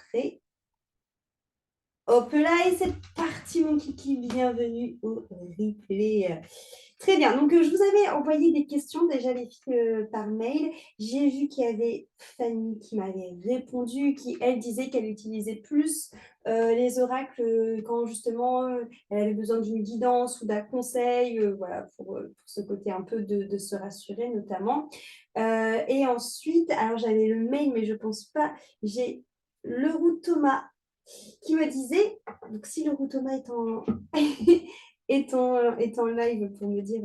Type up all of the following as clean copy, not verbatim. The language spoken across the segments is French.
prêt? Hop là, et c'est parti, mon kiki, bienvenue au replay. Très bien, donc je vous avais envoyé des questions déjà, les filles, par mail. J'ai vu qu'il y avait Fanny qui m'avait répondu, qui, elle, disait qu'elle utilisait plus les oracles quand justement elle avait besoin d'une guidance ou d'un conseil, voilà, pour ce côté un peu de se rassurer notamment. Et ensuite, alors j'avais le mail, mais je pense pas, j'ai le roux Thomas qui me disait, donc si le roux Thomas est en, est en live pour me dire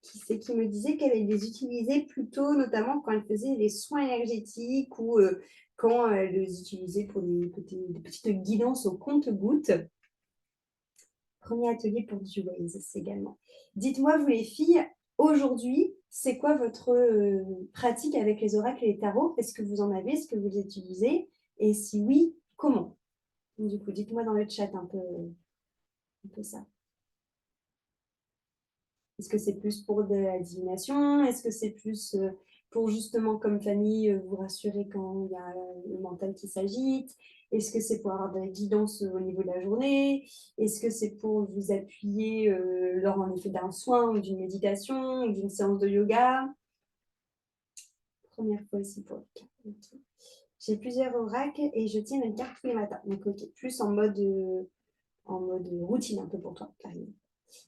qui c'est qui me disait qu'elle les utilisait plutôt, notamment quand elle faisait les soins énergétiques ou quand elle les utilisait pour des petites guidances au compte-gouttes. Premier atelier pour du Waze également. Dites-moi, vous les filles, aujourd'hui, c'est quoi votre pratique avec les oracles et les tarots? Est-ce que vous en avez? Est-ce que vous les utilisez? Et si oui, comment? Du coup, dites-moi dans le chat un peu ça. Est-ce que c'est plus pour de la divination? Est-ce que c'est plus pour justement, comme Fanny, vous rassurer quand il y a le mental qui s'agite? Est-ce que c'est pour avoir de la guidance au niveau de la journée? Est-ce que c'est pour vous appuyer lors en effet d'un soin ou d'une méditation ou d'une séance de yoga? Première fois aussi pour le cas. Okay. J'ai plusieurs oracles et je tiens une carte tous les matins. Donc, ok, plus en mode routine un peu pour toi, Karine.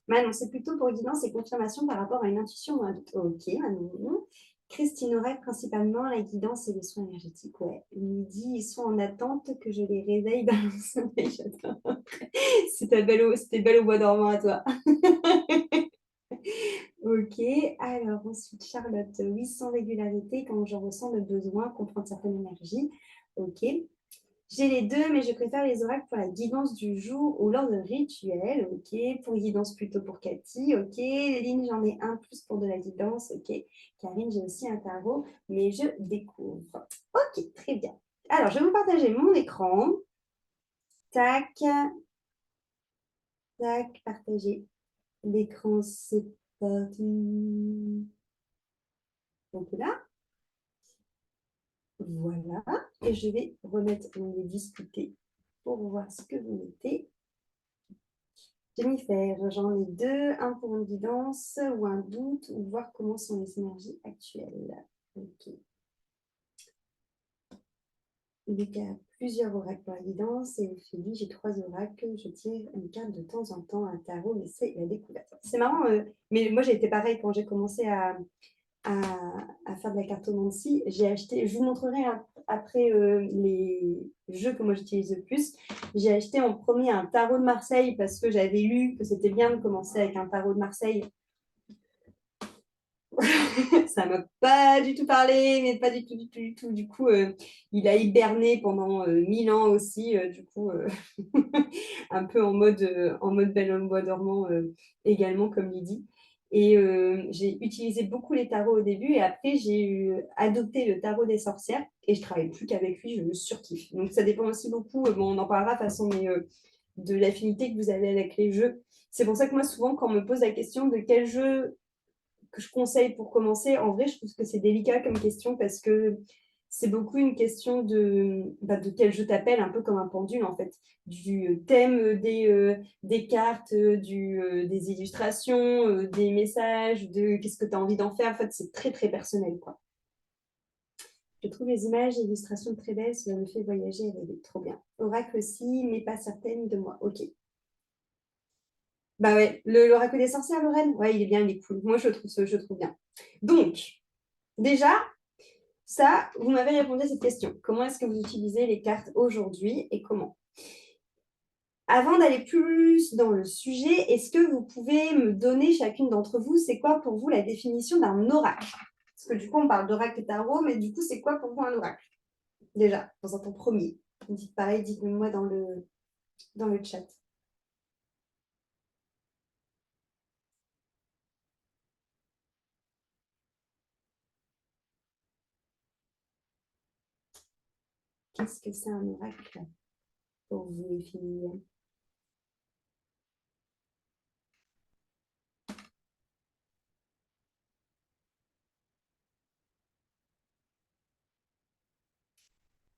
Manon, c'est plutôt pour guidance et confirmation par rapport à une intuition ou un doute. Ok, Manon. Christine aurait principalement la guidance et les soins énergétiques. Ouais. Midi, ils sont en attente que je les réveille dans le sommeil. J'adore. C'était belle au bois dormant à toi. Ok, alors ensuite, Charlotte, oui, sans régularité, quand j'en ressens le besoin, comprendre certaines énergies. Ok. J'ai les deux, mais je préfère les oracles pour la guidance du jour ou lors de rituels. Ok. Pour guidance plutôt pour Cathy. Ok. Lynn, j'en ai un plus pour de la guidance. Ok. Karine, j'ai aussi un tarot, mais je découvre. Ok, très bien. Alors, je vais vous partager mon écran. Tac, tac, partager l'écran, c'est parti. Donc là, voilà. Et je vais remettre les discuter pour voir ce que vous mettez. Jennifer, j'en ai deux, un pour une guidance ou un doute, ou voir comment sont les énergies actuelles. Ok. Il y a plusieurs oracles pour la guidance et Ophélie, j'ai trois oracles. Je tire une carte de temps en temps, un tarot, mais c'est la découverte. C'est marrant, mais moi j'ai été pareil quand j'ai commencé à, à faire de la cartomancie. J'ai acheté, je vous montrerai après les jeux que moi j'utilise le plus. J'ai acheté en premier un tarot de Marseille parce que j'avais lu que c'était bien de commencer avec un tarot de Marseille. Ça m'a pas du tout parlé, mais pas du tout, du tout, du tout. Du coup, il a hiberné pendant 1000 ans aussi. Du coup, un peu en mode bel homme bois dormant également, comme il dit. Et j'ai utilisé beaucoup les tarots au début et après, j'ai adopté le tarot des sorcières et je travaille plus qu'avec lui, je me surkiffe. Donc, ça dépend aussi beaucoup, bon, on en parlera de toute façon, mais de l'affinité que vous avez avec les jeux. C'est pour ça que moi, souvent, quand on me pose la question de quel jeu que je conseille pour commencer, en vrai, je trouve que c'est délicat comme question parce que c'est beaucoup une question de quel jeu t'appelles, un peu comme un pendule en fait, du thème des cartes, des illustrations, des messages, de qu'est-ce que tu as envie d'en faire. En fait, c'est très très personnel quoi. Je trouve les images et illustrations très belles, cela me fait voyager et rêver. Trop bien. Oracle aussi, mais pas certaine de moi. Ok. Bah ouais, l'oracle des sorcières, Lorraine, ouais, il est bien, il est cool. Moi, je trouve bien. Donc, déjà, ça, vous m'avez répondu à cette question. Comment est-ce que vous utilisez les cartes aujourd'hui et comment? Avant d'aller plus dans le sujet, est-ce que vous pouvez me donner chacune d'entre vous, c'est quoi pour vous la définition d'un oracle? Parce que du coup, on parle d'oracle et tarot, mais du coup, c'est quoi pour vous un oracle? Déjà, dans un temps premier. Dites pareil, dites-moi dans le chat. Qu'est-ce que c'est un oracle pour vous, les filles?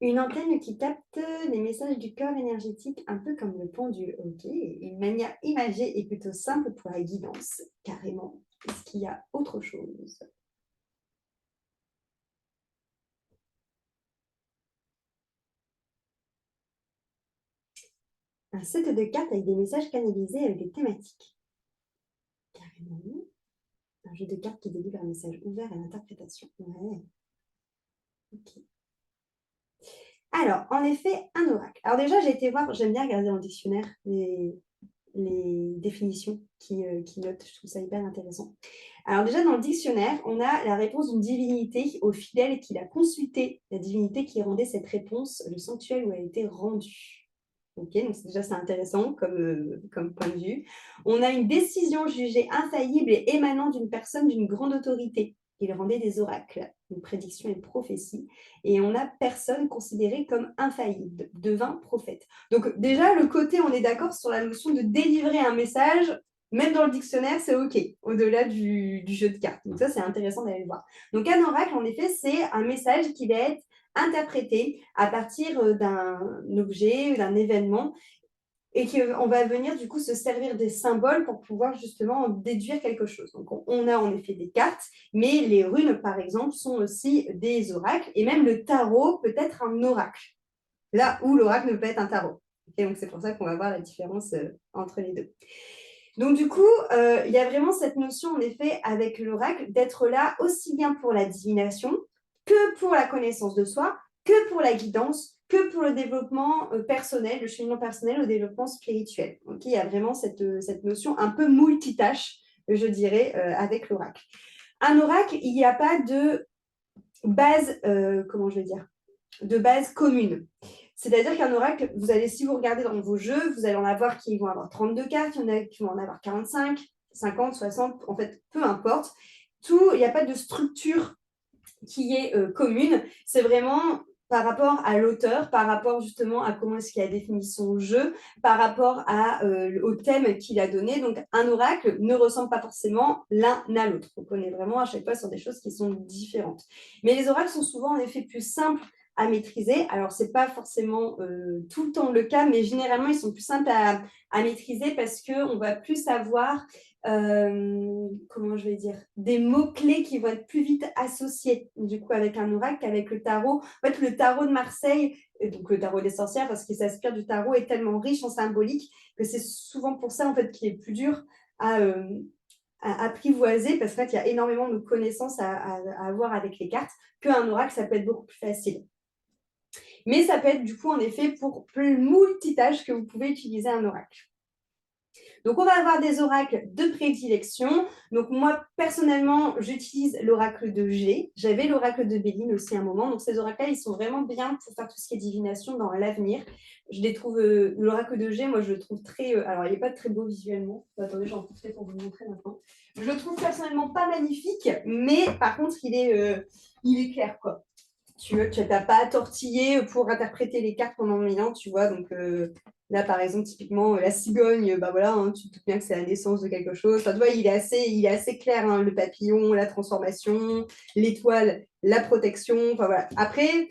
Une antenne qui capte les messages du corps énergétique, un peu comme le pendule. Ok, une manière imagée et plutôt simple pour la guidance, carrément. Est-ce qu'il y a autre chose? Un set de cartes avec des messages canalisés avec des thématiques. Carrément. Un jeu de cartes qui délivre un message ouvert à l'interprétation. Ouais. Ok. Alors, en effet, un oracle. Alors déjà, j'ai été voir, j'aime bien regarder dans le dictionnaire les définitions qui notent. Je trouve ça hyper intéressant. Alors déjà, dans le dictionnaire, on a la réponse d'une divinité au fidèle qui l'a consulté, la divinité qui rendait cette réponse, le sanctuaire où elle a été rendue. Ok, donc déjà, c'est intéressant comme point de vue. On a une décision jugée infaillible et émanant d'une personne d'une grande autorité. Il rendait des oracles, une prédiction et une prophétie. Et on a personne considérée comme infaillible, devint prophète. Donc déjà, le côté, on est d'accord sur la notion de délivrer un message, même dans le dictionnaire, c'est OK, au-delà du jeu de cartes. Donc ça, c'est intéressant d'aller le voir. Donc un oracle, en effet, c'est un message qui va être interprété à partir d'un objet, d'un événement, et qu'on va venir du coup se servir des symboles pour pouvoir justement déduire quelque chose. Donc on a en effet des cartes, mais les runes, par exemple, sont aussi des oracles, et même le tarot peut être un oracle, là où l'oracle ne peut être un tarot. Et donc c'est pour ça qu'on va voir la différence entre les deux. Donc du coup, il y a vraiment cette notion, en effet, avec l'oracle, d'être là aussi bien pour la divination que pour la connaissance de soi, que pour la guidance, que pour le développement personnel, le cheminement personnel, le développement spirituel. Donc il y a vraiment cette notion un peu multitâche, je dirais, avec l'oracle. Un oracle, il n'y a pas de base, comment je vais dire, de base commune. C'est-à-dire qu'un oracle, vous allez, si vous regardez dans vos jeux, vous allez en avoir qui vont avoir 32 cartes, il y en a qui vont en avoir 45, 50, 60, en fait, peu importe. Tout, il n'y a pas de structure qui est commune. C'est vraiment par rapport à l'auteur, par rapport justement à comment est-ce qu'il a défini son jeu, par rapport au thème qu'il a donné. Donc, un oracle ne ressemble pas forcément l'un à l'autre. Donc, on est vraiment à chaque fois sur des choses qui sont différentes. Mais les oracles sont souvent en effet plus simples à maîtriser. Alors, ce n'est pas forcément tout le temps le cas, mais généralement, ils sont plus simples à maîtriser parce qu'on va plus avoir comment je vais dire, des mots-clés qui vont être plus vite associés, du coup, avec un oracle qu'avec le tarot. En fait, le tarot de Marseille, donc le tarot des sorcières, parce qu'il s'inspire du tarot, est tellement riche en symbolique que c'est souvent pour ça, en fait, qu'il est plus dur à apprivoiser, parce qu'en fait, il y a énormément de connaissances à avoir avec les cartes, qu'un oracle, ça peut être beaucoup plus facile. Mais ça peut être, du coup, en effet, pour plus multitâches que vous pouvez utiliser un oracle. Donc, on va avoir des oracles de prédilection. Donc, moi, personnellement, j'utilise l'oracle de G. J'avais l'oracle de Béline aussi à un moment. Donc, ces oracles-là, ils sont vraiment bien pour faire tout ce qui est divination dans l'avenir. Je les trouve, l'oracle de G, moi, je le trouve très... alors, il n'est pas très beau visuellement. Attendez, j'en profite pour vous le montrer maintenant. Je le trouve personnellement pas magnifique, mais par contre, il est clair, quoi. Tu n'as pas à tortiller pour interpréter les cartes pendant 1000 ans, tu vois. Donc là, par exemple, typiquement, la cigogne, bah voilà, hein, tu te doutes bien que c'est la naissance de quelque chose. Enfin, tu vois, il est assez clair, hein, le papillon, la transformation, l'étoile, la protection. Enfin voilà. Après,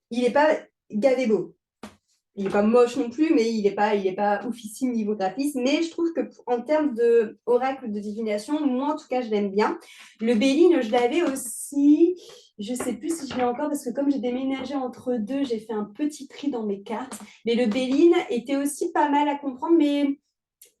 il n'est pas gavé beau. Il n'est pas moche non plus, mais il est pas oufissime niveau graphisme. Mais je trouve que en termes d'oracle de divination, moi en tout cas, je l'aime bien. Le Béline, je l'avais aussi. Je ne sais plus si je l'ai encore parce que comme j'ai déménagé entre deux, j'ai fait un petit tri dans mes cartes. Mais le Béline était aussi pas mal à comprendre, mais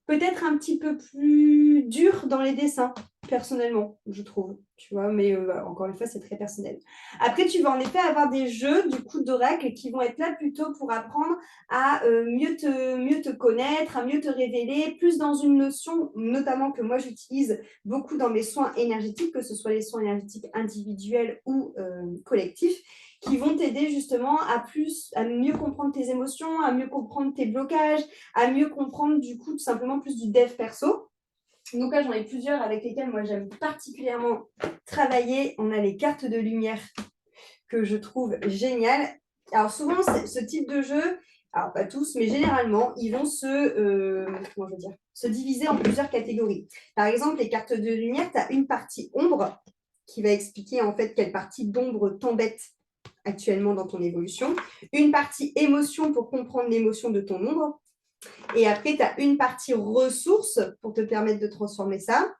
peut-être un petit peu plus dur dans les dessins, personnellement, je trouve. Tu vois, mais encore une fois, c'est très personnel. Après, tu vas en effet avoir des jeux, du coup, d'oracle qui vont être là plutôt pour apprendre à mieux te connaître, à mieux te révéler, plus dans une notion, notamment que moi, j'utilise beaucoup dans mes soins énergétiques, que ce soit les soins énergétiques individuels ou collectifs, qui vont t'aider justement à mieux comprendre tes émotions, à mieux comprendre tes blocages, à mieux comprendre du coup tout simplement plus du dev perso. Donc là, j'en ai plusieurs avec lesquels moi j'aime particulièrement travailler. On a les cartes de lumière que je trouve géniales. Alors souvent, ce type de jeu, alors pas tous, mais généralement, ils vont comment je veux dire, se diviser en plusieurs catégories. Par exemple, les cartes de lumière, tu as une partie ombre qui va expliquer en fait quelle partie d'ombre t'embête actuellement dans ton évolution, une partie émotion pour comprendre l'émotion de ton ombre, et après, tu as une partie ressources pour te permettre de transformer ça,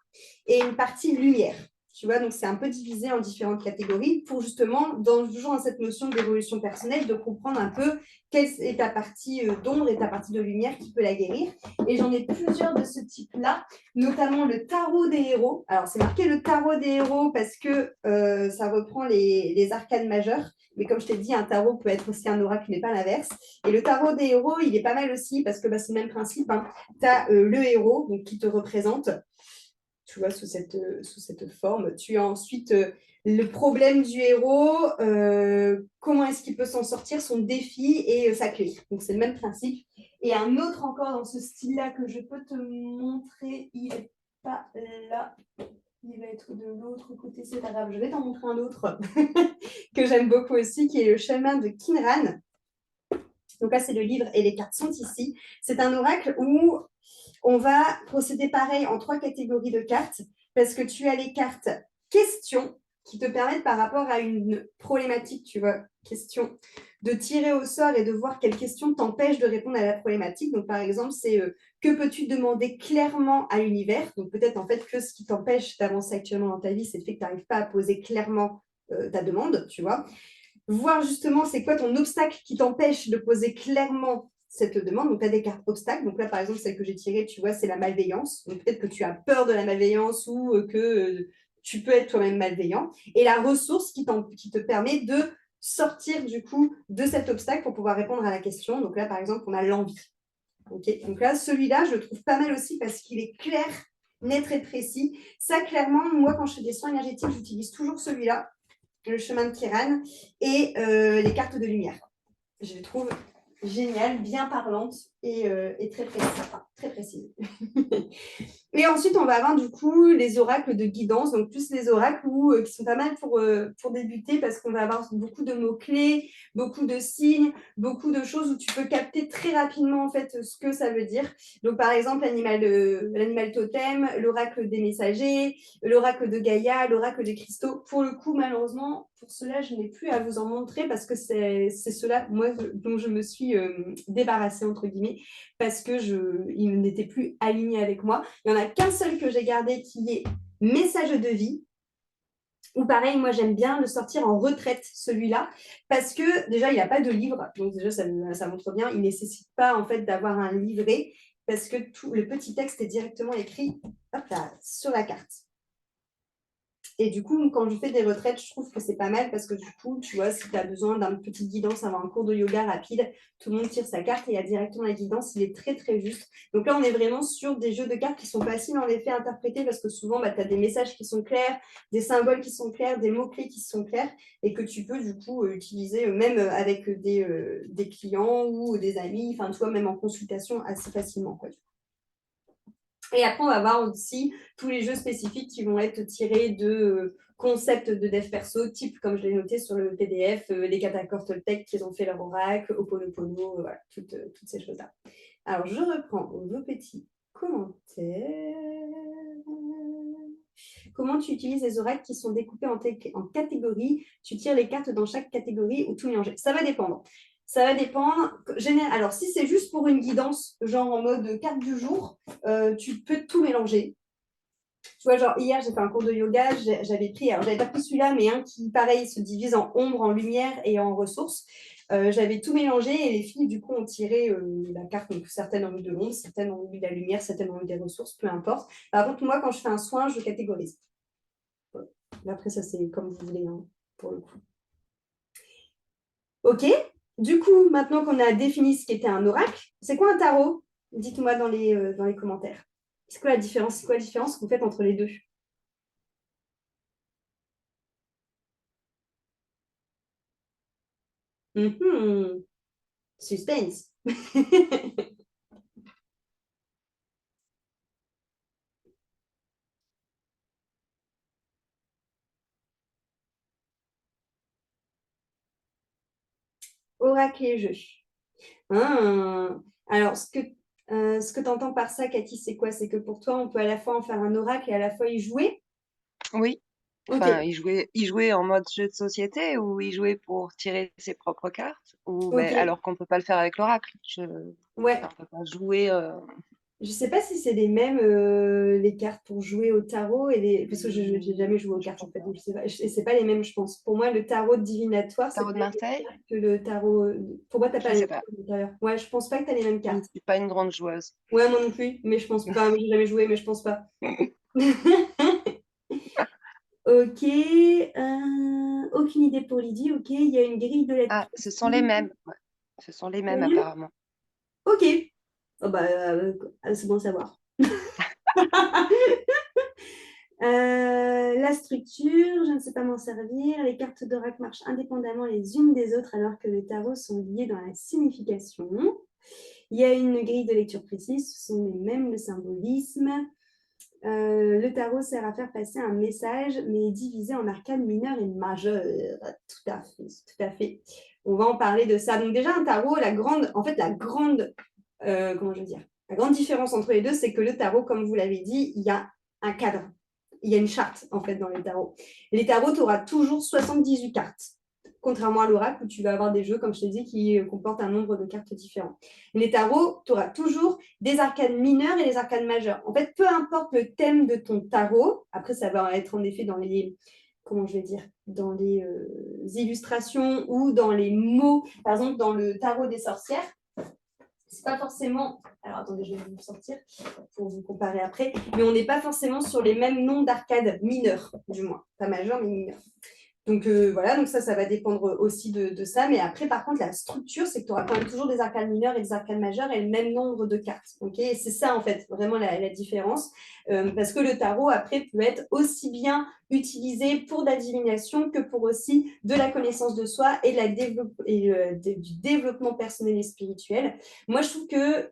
et une partie lumière. Tu vois, donc c'est un peu divisé en différentes catégories pour justement, toujours dans cette notion d'évolution personnelle, de comprendre un peu quelle est ta partie d'ombre et ta partie de lumière qui peut la guérir. Et j'en ai plusieurs de ce type-là, notamment le tarot des héros. Alors, c'est marqué le tarot des héros parce que ça reprend les arcanes majeures. Mais comme je t'ai dit, un tarot peut être aussi un oracle, mais pas l'inverse. Et le tarot des héros, il est pas mal aussi parce que c'est le même principe. Hein. Tu as le héros donc, qui te représente, tu vois, sous cette forme. Tu as ensuite le problème du héros, comment est-ce qu'il peut s'en sortir, son défi et sa clé. Donc, c'est le même principe. Et un autre encore dans ce style-là que je peux te montrer, il n'est pas là. Il va être de l'autre côté, c'est pas grave. Je vais t'en montrer un autre que j'aime beaucoup aussi, qui est le chemin de Kinran. Donc là, c'est le livre et les cartes sont ici. C'est un oracle où on va procéder pareil en 3 catégories de cartes parce que tu as les cartes questions qui te permettent par rapport à une problématique, tu vois, question, de tirer au sort et de voir quelle question t'empêche de répondre à la problématique. Donc, par exemple, c'est que peux-tu demander clairement à l'univers? Donc, peut-être en fait que ce qui t'empêche d'avancer actuellement dans ta vie, c'est le fait que tu n'arrives pas à poser clairement ta demande, tu vois. Voir justement c'est quoi ton obstacle qui t'empêche de poser clairement cette demande. Donc, tu as des cartes obstacles. Donc là, par exemple, celle que j'ai tirée, tu vois, c'est la malveillance. Donc, peut-être que tu as peur de la malveillance ou que tu peux être toi-même malveillant. Et la ressource qui te permet de sortir du coup de cet obstacle pour pouvoir répondre à la question. Donc là, par exemple, on a l'envie. Okay. Donc là, celui-là, je le trouve pas mal aussi parce qu'il est clair, net et précis. Ça, clairement, moi, quand je fais des soins énergétiques, j'utilise toujours celui-là, le chemin de Kiran, et les cartes de lumière. Je les trouve géniales, bien parlantes et très précises. Enfin, très précises. Et ensuite, on va avoir du coup les oracles de guidance, donc plus les oracles qui sont pas mal pour débuter parce qu'on va avoir beaucoup de mots-clés, beaucoup de signes, beaucoup de choses où tu peux capter très rapidement en fait ce que ça veut dire. Donc par exemple, l'animal totem, l'oracle des messagers, l'oracle de Gaïa, l'oracle des cristaux. Pour le coup, malheureusement, pour cela, je n'ai plus à vous en montrer parce que c'est cela, moi, dont je me suis débarrassée, entre guillemets, parce qu'il n'était plus aligné avec moi. Il n'y en a qu'un seul que j'ai gardé qui est message de vie. Ou pareil, moi j'aime bien le sortir en retraite, celui-là, parce que déjà il n'a pas de livre, donc déjà ça montre bien, il ne nécessite pas en fait d'avoir un livret, parce que tout le petit texte est directement écrit hop là, sur la carte. Et du coup, quand je fais des retraites, je trouve que c'est pas mal parce que du coup, tu vois, si tu as besoin d'une petite guidance, avoir un cours de yoga rapide, tout le monde tire sa carte et il y a directement la guidance. Il est très, très juste. Donc là, on est vraiment sur des jeux de cartes qui sont faciles en effet à interpréter parce que souvent, tu as des messages qui sont clairs, des symboles qui sont clairs, des mots-clés qui sont clairs et que tu peux du coup utiliser même avec des clients ou des amis, enfin, tu vois, même en consultation assez facilement, quoi. Et après, on va voir aussi tous les jeux spécifiques qui vont être tirés de concepts de dev perso, type, comme je l'ai noté sur le PDF, les Catacor Toltec qui ont fait leur oracle, Oponopono, voilà, toutes ces choses-là. Alors, je reprends vos petits commentaires. Comment tu utilises les oracles qui sont découpés en catégories? Tu tires les cartes dans chaque catégorie ou tout mélanger? Ça va dépendre. Ça va dépendre. Alors, si c'est juste pour une guidance, genre en mode carte du jour, tu peux tout mélanger. Tu vois, genre hier, j'ai fait un cours de yoga, j'avais pris, alors j'avais pas pris celui-là, mais un qui, pareil, se divise en ombre, en lumière et en ressources. J'avais tout mélangé et les filles, du coup, ont tiré la carte. Donc, certaines ont eu de l'ombre, certaines ont eu de la lumière, certaines ont eu des ressources, peu importe. Par contre, moi, quand je fais un soin, je catégorise. Voilà. Après, ça, c'est comme vous voulez, hein, pour le coup. Ok. Du coup, maintenant qu'on a défini ce qu'était un oracle, c'est quoi un tarot? Dites-moi dans les commentaires. C'est quoi la différence? C'est quoi la différence que vous faites entre les deux? Suspense. Oracle et jeu. Ah. Alors, ce que tu entends par ça, Cathy, c'est quoi? C'est que pour toi, on peut à la fois en faire un oracle et à la fois y jouer? Oui. Enfin, Ok, il jouait en mode jeu de société ou il jouait pour tirer ses propres cartes ou ok, alors qu'on peut pas le faire avec l'oracle. ouais. Enfin, on peut pas jouer. Je sais pas si c'est les mêmes les cartes pour jouer au tarot parce que je n'ai jamais joué aux Je cartes en crois fait, pas. donc je sais pas. C'est pas les mêmes, je pense. Pour moi, le tarot divinatoire, c'est Tarot de pas les mêmes Marseille? cartes que le tarot. Pour moi, t'as pas Je les sais mêmes pas. cartes à l'intérieur. Ouais, je pense pas que t'as les mêmes Je ne cartes. suis pas une grande joueuse. Ouais, moi non plus, mais je pense pas. J'ai jamais joué, mais je pense pas. Ok, aucune idée pour Lydie. Ok, il y a une grille de Ah, ce lecture. sont les mêmes. Ouais. Ce sont les mêmes apparemment. Ok. Oh bah, c'est bon à savoir. La structure, je ne sais pas m'en servir. Les cartes d'oracle marchent indépendamment les unes des autres alors que les tarots sont liés dans la signification. Il y a une grille de lecture précise, ce sont les mêmes, le symbolisme. Le tarot sert à faire passer un message, mais est divisé en arcanes mineures et majeures. Tout à fait, tout à fait. On va en parler de ça. Donc déjà, un tarot, comment je veux dire, la grande différence entre les deux, c'est que le tarot, comme vous l'avez dit, il y a un cadre. Il y a une charte, en fait, dans les tarots. Les tarots, tu auras toujours 78 cartes. Contrairement à l'oracle, où tu vas avoir des jeux, comme je t'ai dit, qui comportent un nombre de cartes différents. Les tarots, tu auras toujours des arcanes mineures et les arcanes majeures. En fait, peu importe le thème de ton tarot, après, ça va être en effet dans les, comment je vais dire, dans les illustrations ou dans les mots. Par exemple, dans le tarot des sorcières, c'est pas forcément. Alors attendez, je vais vous sortir pour vous comparer après. Mais on n'est pas forcément sur les mêmes noms d'arcades mineures, du moins. Pas majeures, mais mineures. Donc voilà, donc ça va dépendre aussi de ça. Mais après, par contre, la structure, c'est que tu auras quand même toujours des arcanes mineures et des arcanes majeures et le même nombre de cartes. Okay, et c'est ça, en fait, vraiment la différence. Parce que le tarot, après, peut être aussi bien utilisé pour de la divination que pour aussi de la connaissance de soi et, du développement personnel et spirituel. Moi, je trouve que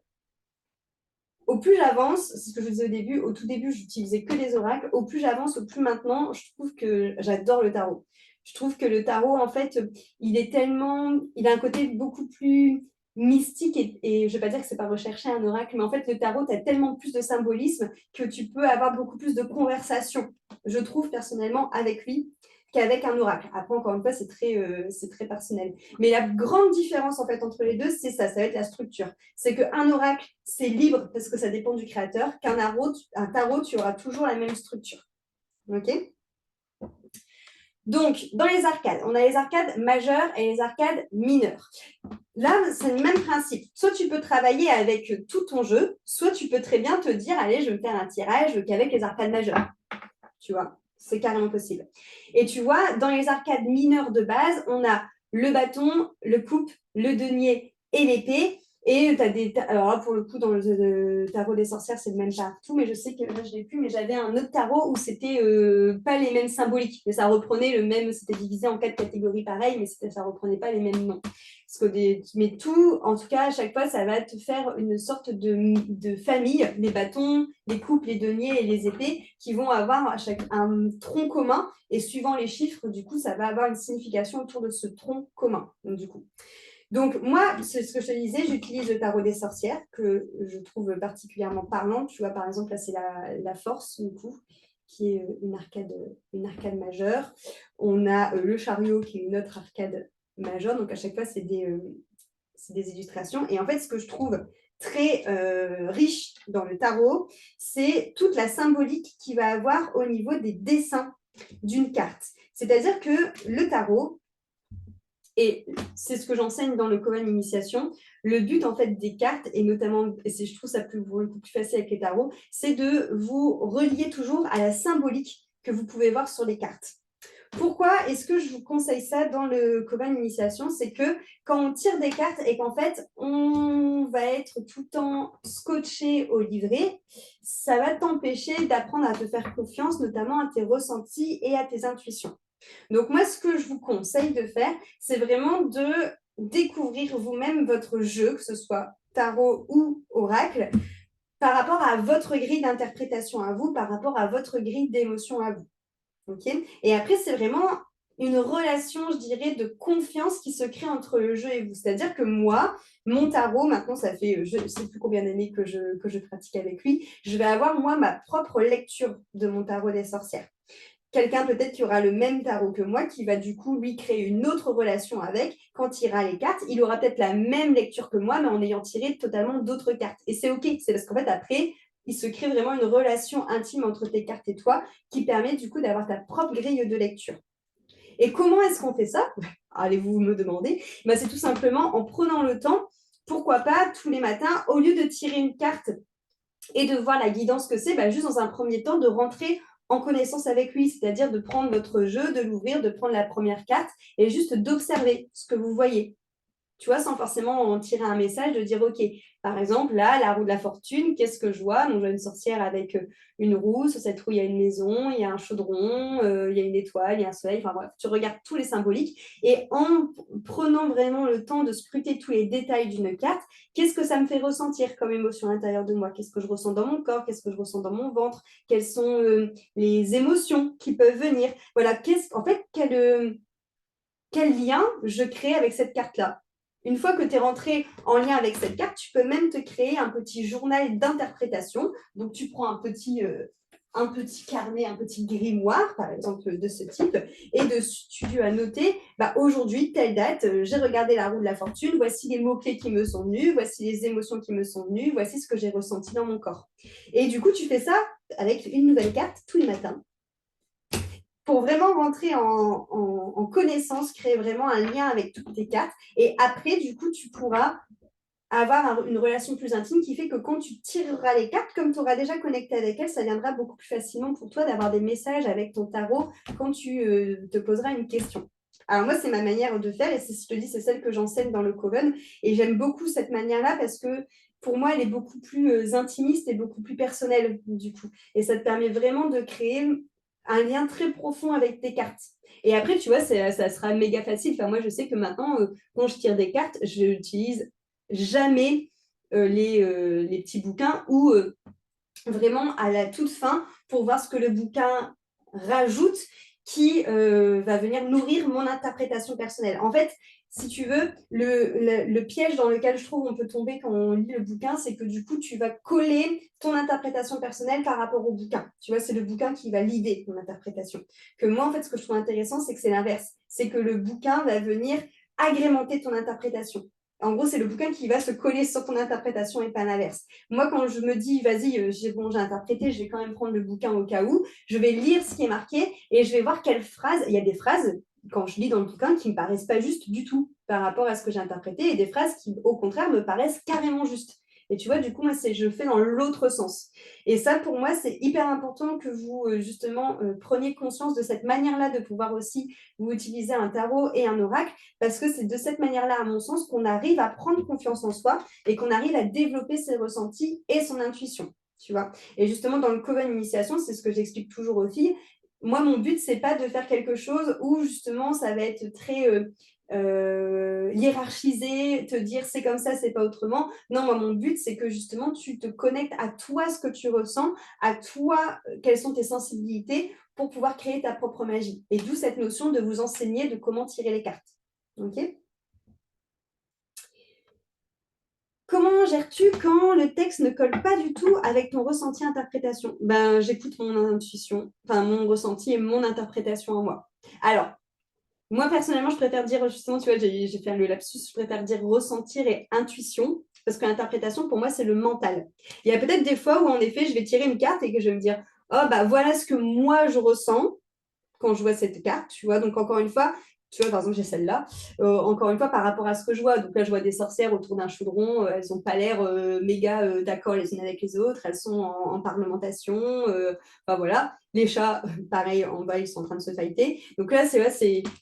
au plus j'avance, c'est ce que je disais au début, au tout début, j'utilisais que des oracles. Au plus j'avance, au plus maintenant, je trouve que j'adore le tarot. Je trouve que le tarot, en fait, il a un côté beaucoup plus mystique et je ne vais pas dire que c'est pas rechercher un oracle, mais en fait, le tarot, tu as tellement plus de symbolisme que tu peux avoir beaucoup plus de conversations, je trouve personnellement, avec lui qu'avec un oracle. Après, encore une fois, c'est très personnel. Mais la grande différence, en fait, entre les deux, c'est ça va être la structure. C'est qu'un oracle, c'est libre parce que ça dépend du créateur, un tarot, tu auras toujours la même structure. OK? Donc, dans les arcades, on a les arcades majeures et les arcades mineures. Là, c'est le même principe. Soit tu peux travailler avec tout ton jeu, soit tu peux très bien te dire, allez, je vais me faire un tirage qu'avec les arcades majeures. Tu vois, c'est carrément possible. Et tu vois, dans les arcades mineures de base, on a le bâton, le coupe, le denier et l'épée. Et tu as des. Alors là, pour le coup, dans le tarot des sorcières, c'est le même partout, mais je sais que là, je ne l'ai plus, mais j'avais un autre tarot où c'était pas les mêmes symboliques, mais ça reprenait le même, c'était divisé en 4 catégories pareilles, mais ça reprenait pas les mêmes noms. Mais tout, en tout cas, à chaque fois, ça va te faire une sorte de famille, les bâtons, les coupes, les deniers et les épées, qui vont avoir un tronc commun. Et suivant les chiffres, du coup, ça va avoir une signification autour de ce tronc commun. Donc moi, c'est ce que je te disais, j'utilise le tarot des sorcières, que je trouve particulièrement parlant. Tu vois, par exemple, là, c'est la force, du coup, qui est une arcade majeure. On a le chariot, qui est une autre arcade majeure. Donc, à chaque fois, c'est des illustrations. Et en fait, ce que je trouve très riche dans le tarot, c'est toute la symbolique qu'il va avoir au niveau des dessins d'une carte. C'est-à-dire que le tarot, et c'est ce que j'enseigne dans le Coven Initiation. Le but, en fait, des cartes, et notamment, je trouve ça beaucoup plus facile avec les tarots, c'est de vous relier toujours à la symbolique que vous pouvez voir sur les cartes. Pourquoi est-ce que je vous conseille ça dans le Coven Initiation? C'est que quand on tire des cartes et qu'en fait, on va être tout le temps scotché au livret, ça va t'empêcher d'apprendre à te faire confiance, notamment à tes ressentis et à tes intuitions. Donc moi, ce que je vous conseille de faire, c'est vraiment de découvrir vous-même votre jeu, que ce soit tarot ou oracle, par rapport à votre grille d'interprétation à vous, par rapport à votre grille d'émotion à vous. Okay, et après, c'est vraiment une relation, je dirais, de confiance qui se crée entre le jeu et vous. C'est-à-dire que moi, mon tarot, maintenant, ça fait je ne sais plus combien d'années que je pratique avec lui, je vais avoir, moi, ma propre lecture de mon tarot des sorcières. quelqu'un peut-être qui aura le même tarot que moi, qui va du coup, lui, créer une autre relation avec. Quand il ira les cartes, il aura peut-être la même lecture que moi, mais en ayant tiré totalement d'autres cartes. Et c'est OK, c'est parce qu'en fait, après, il se crée vraiment une relation intime entre tes cartes et toi qui permet du coup d'avoir ta propre grille de lecture. Et comment est-ce qu'on fait ça? Allez-vous me demander? Ben, c'est tout simplement en prenant le temps, pourquoi pas tous les matins, au lieu de tirer une carte et de voir la guidance que c'est, ben, juste dans un premier temps, de rentrer en connaissance avec lui, c'est-à-dire de prendre votre jeu, de l'ouvrir, de prendre la première carte et juste d'observer ce que vous voyez. Tu vois, sans forcément en tirer un message, de dire, OK, par exemple, là, la roue de la fortune, qu'est-ce que je vois? Donc, je vois une sorcière avec une roue. Sur cette roue, il y a une maison, il y a un chaudron, il y a une étoile, il y a un soleil. Enfin, bref, tu regardes tous les symboliques. Et en prenant vraiment le temps de scruter tous les détails d'une carte, qu'est-ce que ça me fait ressentir comme émotion à l'intérieur de moi? Qu'est-ce que je ressens dans mon corps? Qu'est-ce que je ressens dans mon ventre? Quelles sont les émotions qui peuvent venir? Voilà, en fait, quel lien je crée avec cette carte-là. Une fois que tu es rentré en lien avec cette carte, tu peux même te créer un petit journal d'interprétation. Donc, tu prends un petit carnet, un petit grimoire, par exemple, de ce type, et dessus, tu as noté, bah, aujourd'hui, telle date, j'ai regardé la roue de la fortune, voici les mots-clés qui me sont venus, voici les émotions qui me sont venues, voici ce que j'ai ressenti dans mon corps. Et du coup, tu fais ça avec une nouvelle carte tous les matins pour vraiment rentrer en connaissance, créer vraiment un lien avec toutes tes cartes. Et après, du coup, tu pourras avoir une relation plus intime qui fait que quand tu tireras les cartes, comme tu auras déjà connecté avec elles, ça viendra beaucoup plus facilement pour toi d'avoir des messages avec ton tarot quand tu te poseras une question. Alors moi, c'est ma manière de faire et je te dis, c'est celle que j'enseigne dans le Coven. Et j'aime beaucoup cette manière-là parce que pour moi, elle est beaucoup plus intimiste et beaucoup plus personnelle du coup. Et ça te permet vraiment de créer un lien très profond avec tes cartes. Et après, tu vois, ça sera méga facile. Enfin, moi, je sais que maintenant, quand je tire des cartes, je n'utilise jamais les petits bouquins ou vraiment à la toute fin pour voir ce que le bouquin rajoute qui va venir nourrir mon interprétation personnelle. En fait, si tu veux, le piège dans lequel je trouve on peut tomber quand on lit le bouquin, c'est que du coup, tu vas coller ton interprétation personnelle par rapport au bouquin. Tu vois, c'est le bouquin qui va l'idée ton interprétation. Que moi, en fait, ce que je trouve intéressant, c'est que c'est l'inverse. C'est que le bouquin va venir agrémenter ton interprétation. En gros, c'est le bouquin qui va se coller sur ton interprétation et pas l'inverse. Moi, quand je me dis, vas-y, j'ai interprété, je vais quand même prendre le bouquin au cas où, je vais lire ce qui est marqué et je vais voir quelles phrases. Il y a des phrases, quand je lis dans le bouquin, qui ne me paraissent pas justes du tout par rapport à ce que j'ai interprété et des phrases qui, au contraire, me paraissent carrément justes. Et tu vois, du coup, moi, je fais dans l'autre sens. Et ça, pour moi, c'est hyper important que vous, justement, preniez conscience de cette manière-là de pouvoir aussi vous utiliser un tarot et un oracle, parce que c'est de cette manière-là, à mon sens, qu'on arrive à prendre confiance en soi et qu'on arrive à développer ses ressentis et son intuition. Tu vois. Et justement, dans le Coven Initiation, c'est ce que j'explique toujours aux filles. Moi, mon but, c'est pas de faire quelque chose où justement ça va être très hiérarchisé, te dire c'est comme ça, c'est pas autrement. Non, moi, mon but, c'est que justement tu te connectes à toi, ce que tu ressens, à toi, quelles sont tes sensibilités pour pouvoir créer ta propre magie. Et d'où cette notion de vous enseigner de comment tirer les cartes. Ok? Comment gères-tu quand le texte ne colle pas du tout avec ton ressenti interprétation? Ben, j'écoute mon intuition, enfin mon ressenti et mon interprétation à moi. Alors, moi personnellement, je préfère dire justement, tu vois, j'ai fait le lapsus, je préfère dire ressentir et intuition, parce que l'interprétation, pour moi, c'est le mental. Il y a peut-être des fois où, en effet, je vais tirer une carte et que je vais me dire, oh, bah voilà ce que moi je ressens quand je vois cette carte, tu vois. Donc, encore une fois, tu vois, par exemple, j'ai celle-là. Encore une fois, par rapport à ce que je vois. Donc là, je vois des sorcières autour d'un chaudron. Elles n'ont pas l'air méga d'accord les unes avec les autres. Elles sont en parlementation. Enfin, voilà. Les chats, pareil, en bas, ils sont en train de se fighter. Donc là,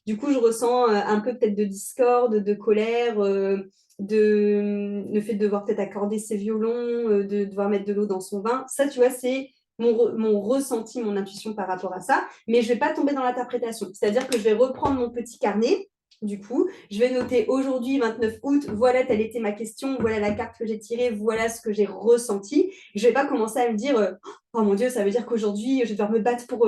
du coup, je ressens un peu peut-être de discorde, de colère, le fait de devoir peut-être accorder ses violons, de devoir mettre de l'eau dans son vin. Ça, tu vois, c'est mon ressenti, mon intuition par rapport à ça, mais je ne vais pas tomber dans l'interprétation. C'est-à-dire que je vais reprendre mon petit carnet, du coup, je vais noter aujourd'hui, 29 août, voilà, telle était ma question, voilà la carte que j'ai tirée, voilà ce que j'ai ressenti. Je ne vais pas commencer à me dire, oh mon Dieu, ça veut dire qu'aujourd'hui, je vais devoir me battre pour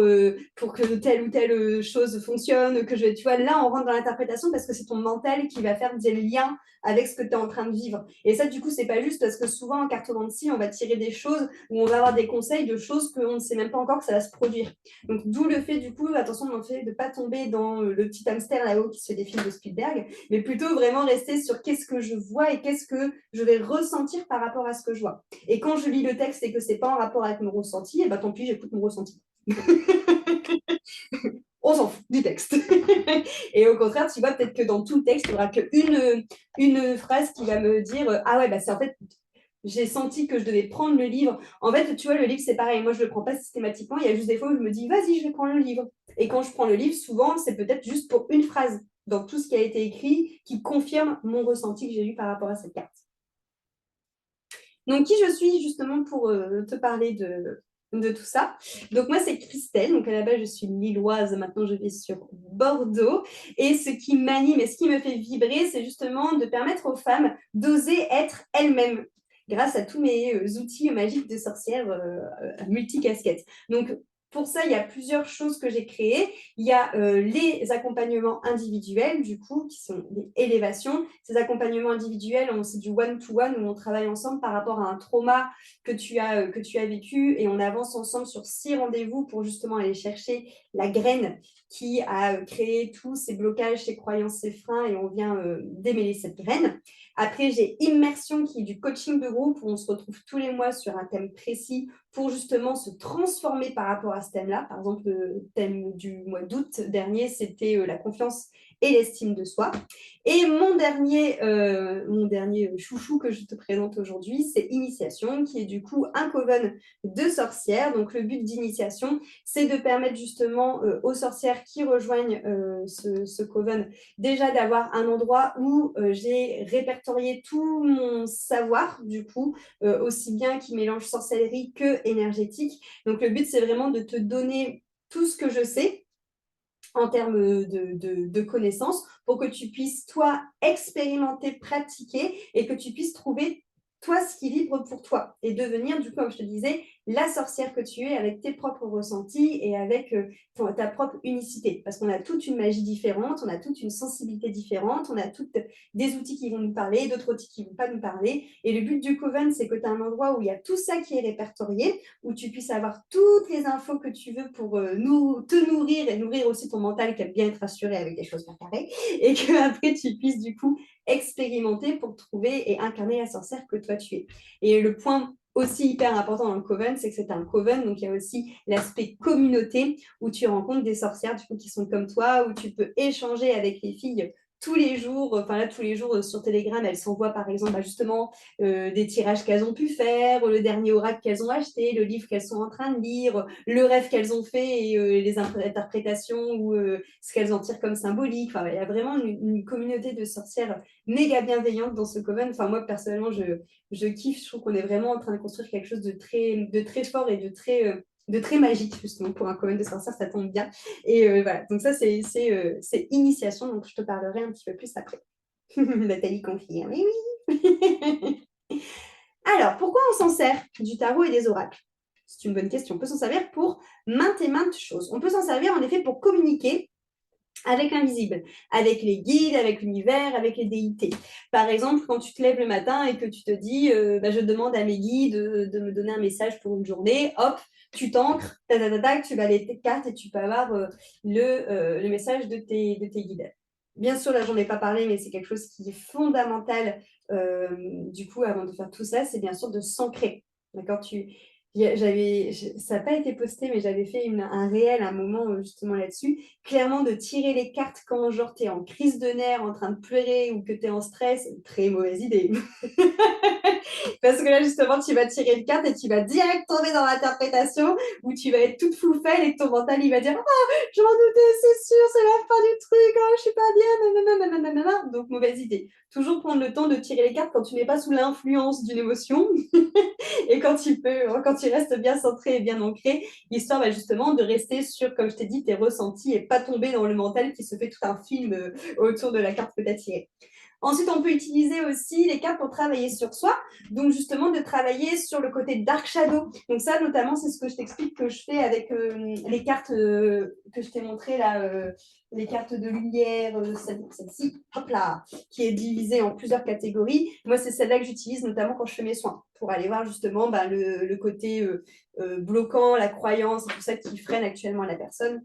que telle ou telle chose fonctionne, que tu vois, là, on rentre dans l'interprétation parce que c'est ton mental qui va faire des liens avec ce que tu es en train de vivre. Et ça, du coup, c'est pas juste parce que souvent, en cartomancie, on va tirer des choses où on va avoir des conseils de choses qu'on ne sait même pas encore que ça va se produire. Donc, d'où le fait, du coup, attention de ne pas tomber dans le petit hamster là-haut qui se fait des films de Spielberg, mais plutôt vraiment rester sur qu'est-ce que je vois et qu'est-ce que je vais ressentir par rapport à ce que je vois. Et quand je lis le texte et que c'est pas en rapport avec mon ressenti, et ben tant pis, j'écoute mon ressenti. On s'en fout du texte. Et au contraire, tu vois, peut-être que dans tout le texte, il n'y aura qu'une phrase qui va me dire ah ouais, bah c'est en fait, j'ai senti que je devais prendre le livre. En fait, tu vois, le livre, c'est pareil. Moi, je ne le prends pas systématiquement. Il y a juste des fois où je me dis, vas-y, je vais prendre le livre. Et quand je prends le livre, souvent, c'est peut-être juste pour une phrase dans tout ce qui a été écrit qui confirme mon ressenti que j'ai eu par rapport à cette carte. Donc, qui je suis justement pour te parler de tout ça. Donc, moi, c'est Christelle. Donc, à la base, je suis lilloise. Maintenant, je vis sur Bordeaux. Et ce qui m'anime et ce qui me fait vibrer, c'est justement de permettre aux femmes d'oser être elles-mêmes grâce à tous mes outils magiques de sorcière multicasquettes. Donc, pour ça, il y a plusieurs choses que j'ai créées. Il y a les accompagnements individuels, du coup, qui sont des élévations. Ces accompagnements individuels, c'est du one-to-one où on travaille ensemble par rapport à un trauma que tu as vécu et on avance ensemble sur 6 rendez-vous pour justement aller chercher la graine qui a créé tous ces blocages, ces croyances, ces freins et on vient démêler cette graine. Après, j'ai Immersion qui est du coaching de groupe où on se retrouve tous les mois sur un thème précis pour justement se transformer par rapport à ce thème-là. Par exemple, le thème du mois d'août dernier, c'était la confiance et l'estime de soi. Et mon dernier chouchou que je te présente aujourd'hui, c'est Initiation, qui est du coup un coven de sorcières. Donc le but d'Initiation, c'est de permettre justement aux sorcières qui rejoignent ce coven déjà d'avoir un endroit où j'ai répertorié tout mon savoir, du coup, aussi bien qui mélange sorcellerie que énergétique. Donc le but, c'est vraiment de te donner tout ce que je sais en termes de connaissances pour que tu puisses, toi, expérimenter, pratiquer et que tu puisses trouver, toi, ce qui vibre pour toi et devenir, du coup, comme je te disais, la sorcière que tu es avec tes propres ressentis et avec ta propre unicité. Parce qu'on a toute une magie différente, on a toute une sensibilité différente, on a toutes des outils qui vont nous parler, d'autres outils qui ne vont pas nous parler. Et le but du Coven, c'est que tu as un endroit où il y a tout ça qui est répertorié, où tu puisses avoir toutes les infos que tu veux pour te nourrir et nourrir aussi ton mental qui aime bien être rassuré avec des choses bien carrées et qu'après tu puisses du coup expérimenter pour trouver et incarner la sorcière que toi tu es. Et le point aussi hyper important dans le coven, c'est que c'est un coven, donc il y a aussi l'aspect communauté où tu rencontres des sorcières du coup qui sont comme toi, où tu peux échanger avec les filles tous les jours, enfin là tous les jours sur Telegram, elles s'envoient par exemple justement des tirages qu'elles ont pu faire, le dernier oracle qu'elles ont acheté, le livre qu'elles sont en train de lire, le rêve qu'elles ont fait et les interprétations ou ce qu'elles en tirent comme symbolique. Enfin, il y a vraiment une communauté de sorcières méga bienveillante dans ce coven. Enfin, moi, personnellement, je kiffe. Je trouve qu'on est vraiment en train de construire quelque chose de très fort et de très magique, justement, pour un coven de sorcières, ça tombe bien. Et voilà, donc ça, c'est Initiation, donc je te parlerai un petit peu plus après. Nathalie confirme, oui, oui. Alors, pourquoi on s'en sert du tarot et des oracles? C'est une bonne question. On peut s'en servir pour maintes et maintes choses. On peut s'en servir en effet pour communiquer avec l'invisible, avec les guides, avec l'univers, avec les déités. Par exemple, quand tu te lèves le matin et que tu te dis je demande à mes guides de me donner un message pour une journée, hop, tu t'ancres, tu vas aller tes cartes et tu peux avoir le message de tes guides. Bien sûr, là, j'en ai pas parlé, mais c'est quelque chose qui est fondamental du coup, avant de faire tout ça, c'est bien sûr de s'ancrer. D'accord, ça n'a pas été posté, mais j'avais fait un réel à un moment justement là-dessus. Clairement, de tirer les cartes quand genre tu es en crise de nerfs, en train de pleurer ou que tu es en stress, très mauvaise idée. Parce que là, justement, tu vas tirer une carte et tu vas direct tomber dans l'interprétation où tu vas être toute fouffelle et que ton mental, il va dire «Ah, je m'en doutais, c'est sûr, c'est la fin du truc, oh, je suis pas bien, nanana. » Donc, mauvaise idée. Toujours prendre le temps de tirer les cartes quand tu n'es pas sous l'influence d'une émotion et quand tu restes bien centré et bien ancré, histoire justement de rester sur, comme je t'ai dit, tes ressentis et pas tomber dans le mental qui se fait tout un film autour de la carte que tu as tirée. Ensuite, on peut utiliser aussi les cartes pour travailler sur soi. Donc, justement, de travailler sur le côté Dark Shadow. Donc, ça, notamment, c'est ce que je t'explique que je fais avec les cartes que je t'ai montrées là, les cartes de lumière, celle-ci, hop là, qui est divisée en plusieurs catégories. Moi, c'est celle-là que j'utilise notamment quand je fais mes soins, pour aller voir justement le côté bloquant, la croyance, tout ça qui freine actuellement la personne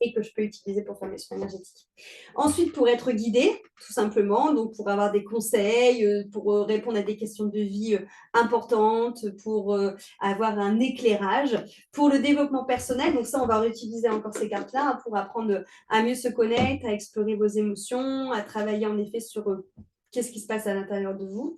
et que je peux utiliser pour faire mes soins énergétiques. Ensuite, pour être guidée, tout simplement, donc pour avoir des conseils, pour répondre à des questions de vie importantes, pour avoir un éclairage. Pour le développement personnel, donc ça, on va réutiliser encore ces cartes-là hein, pour apprendre à mieux se connaître, à explorer vos émotions, à travailler en effet sur qu'est-ce qui se passe à l'intérieur de vous.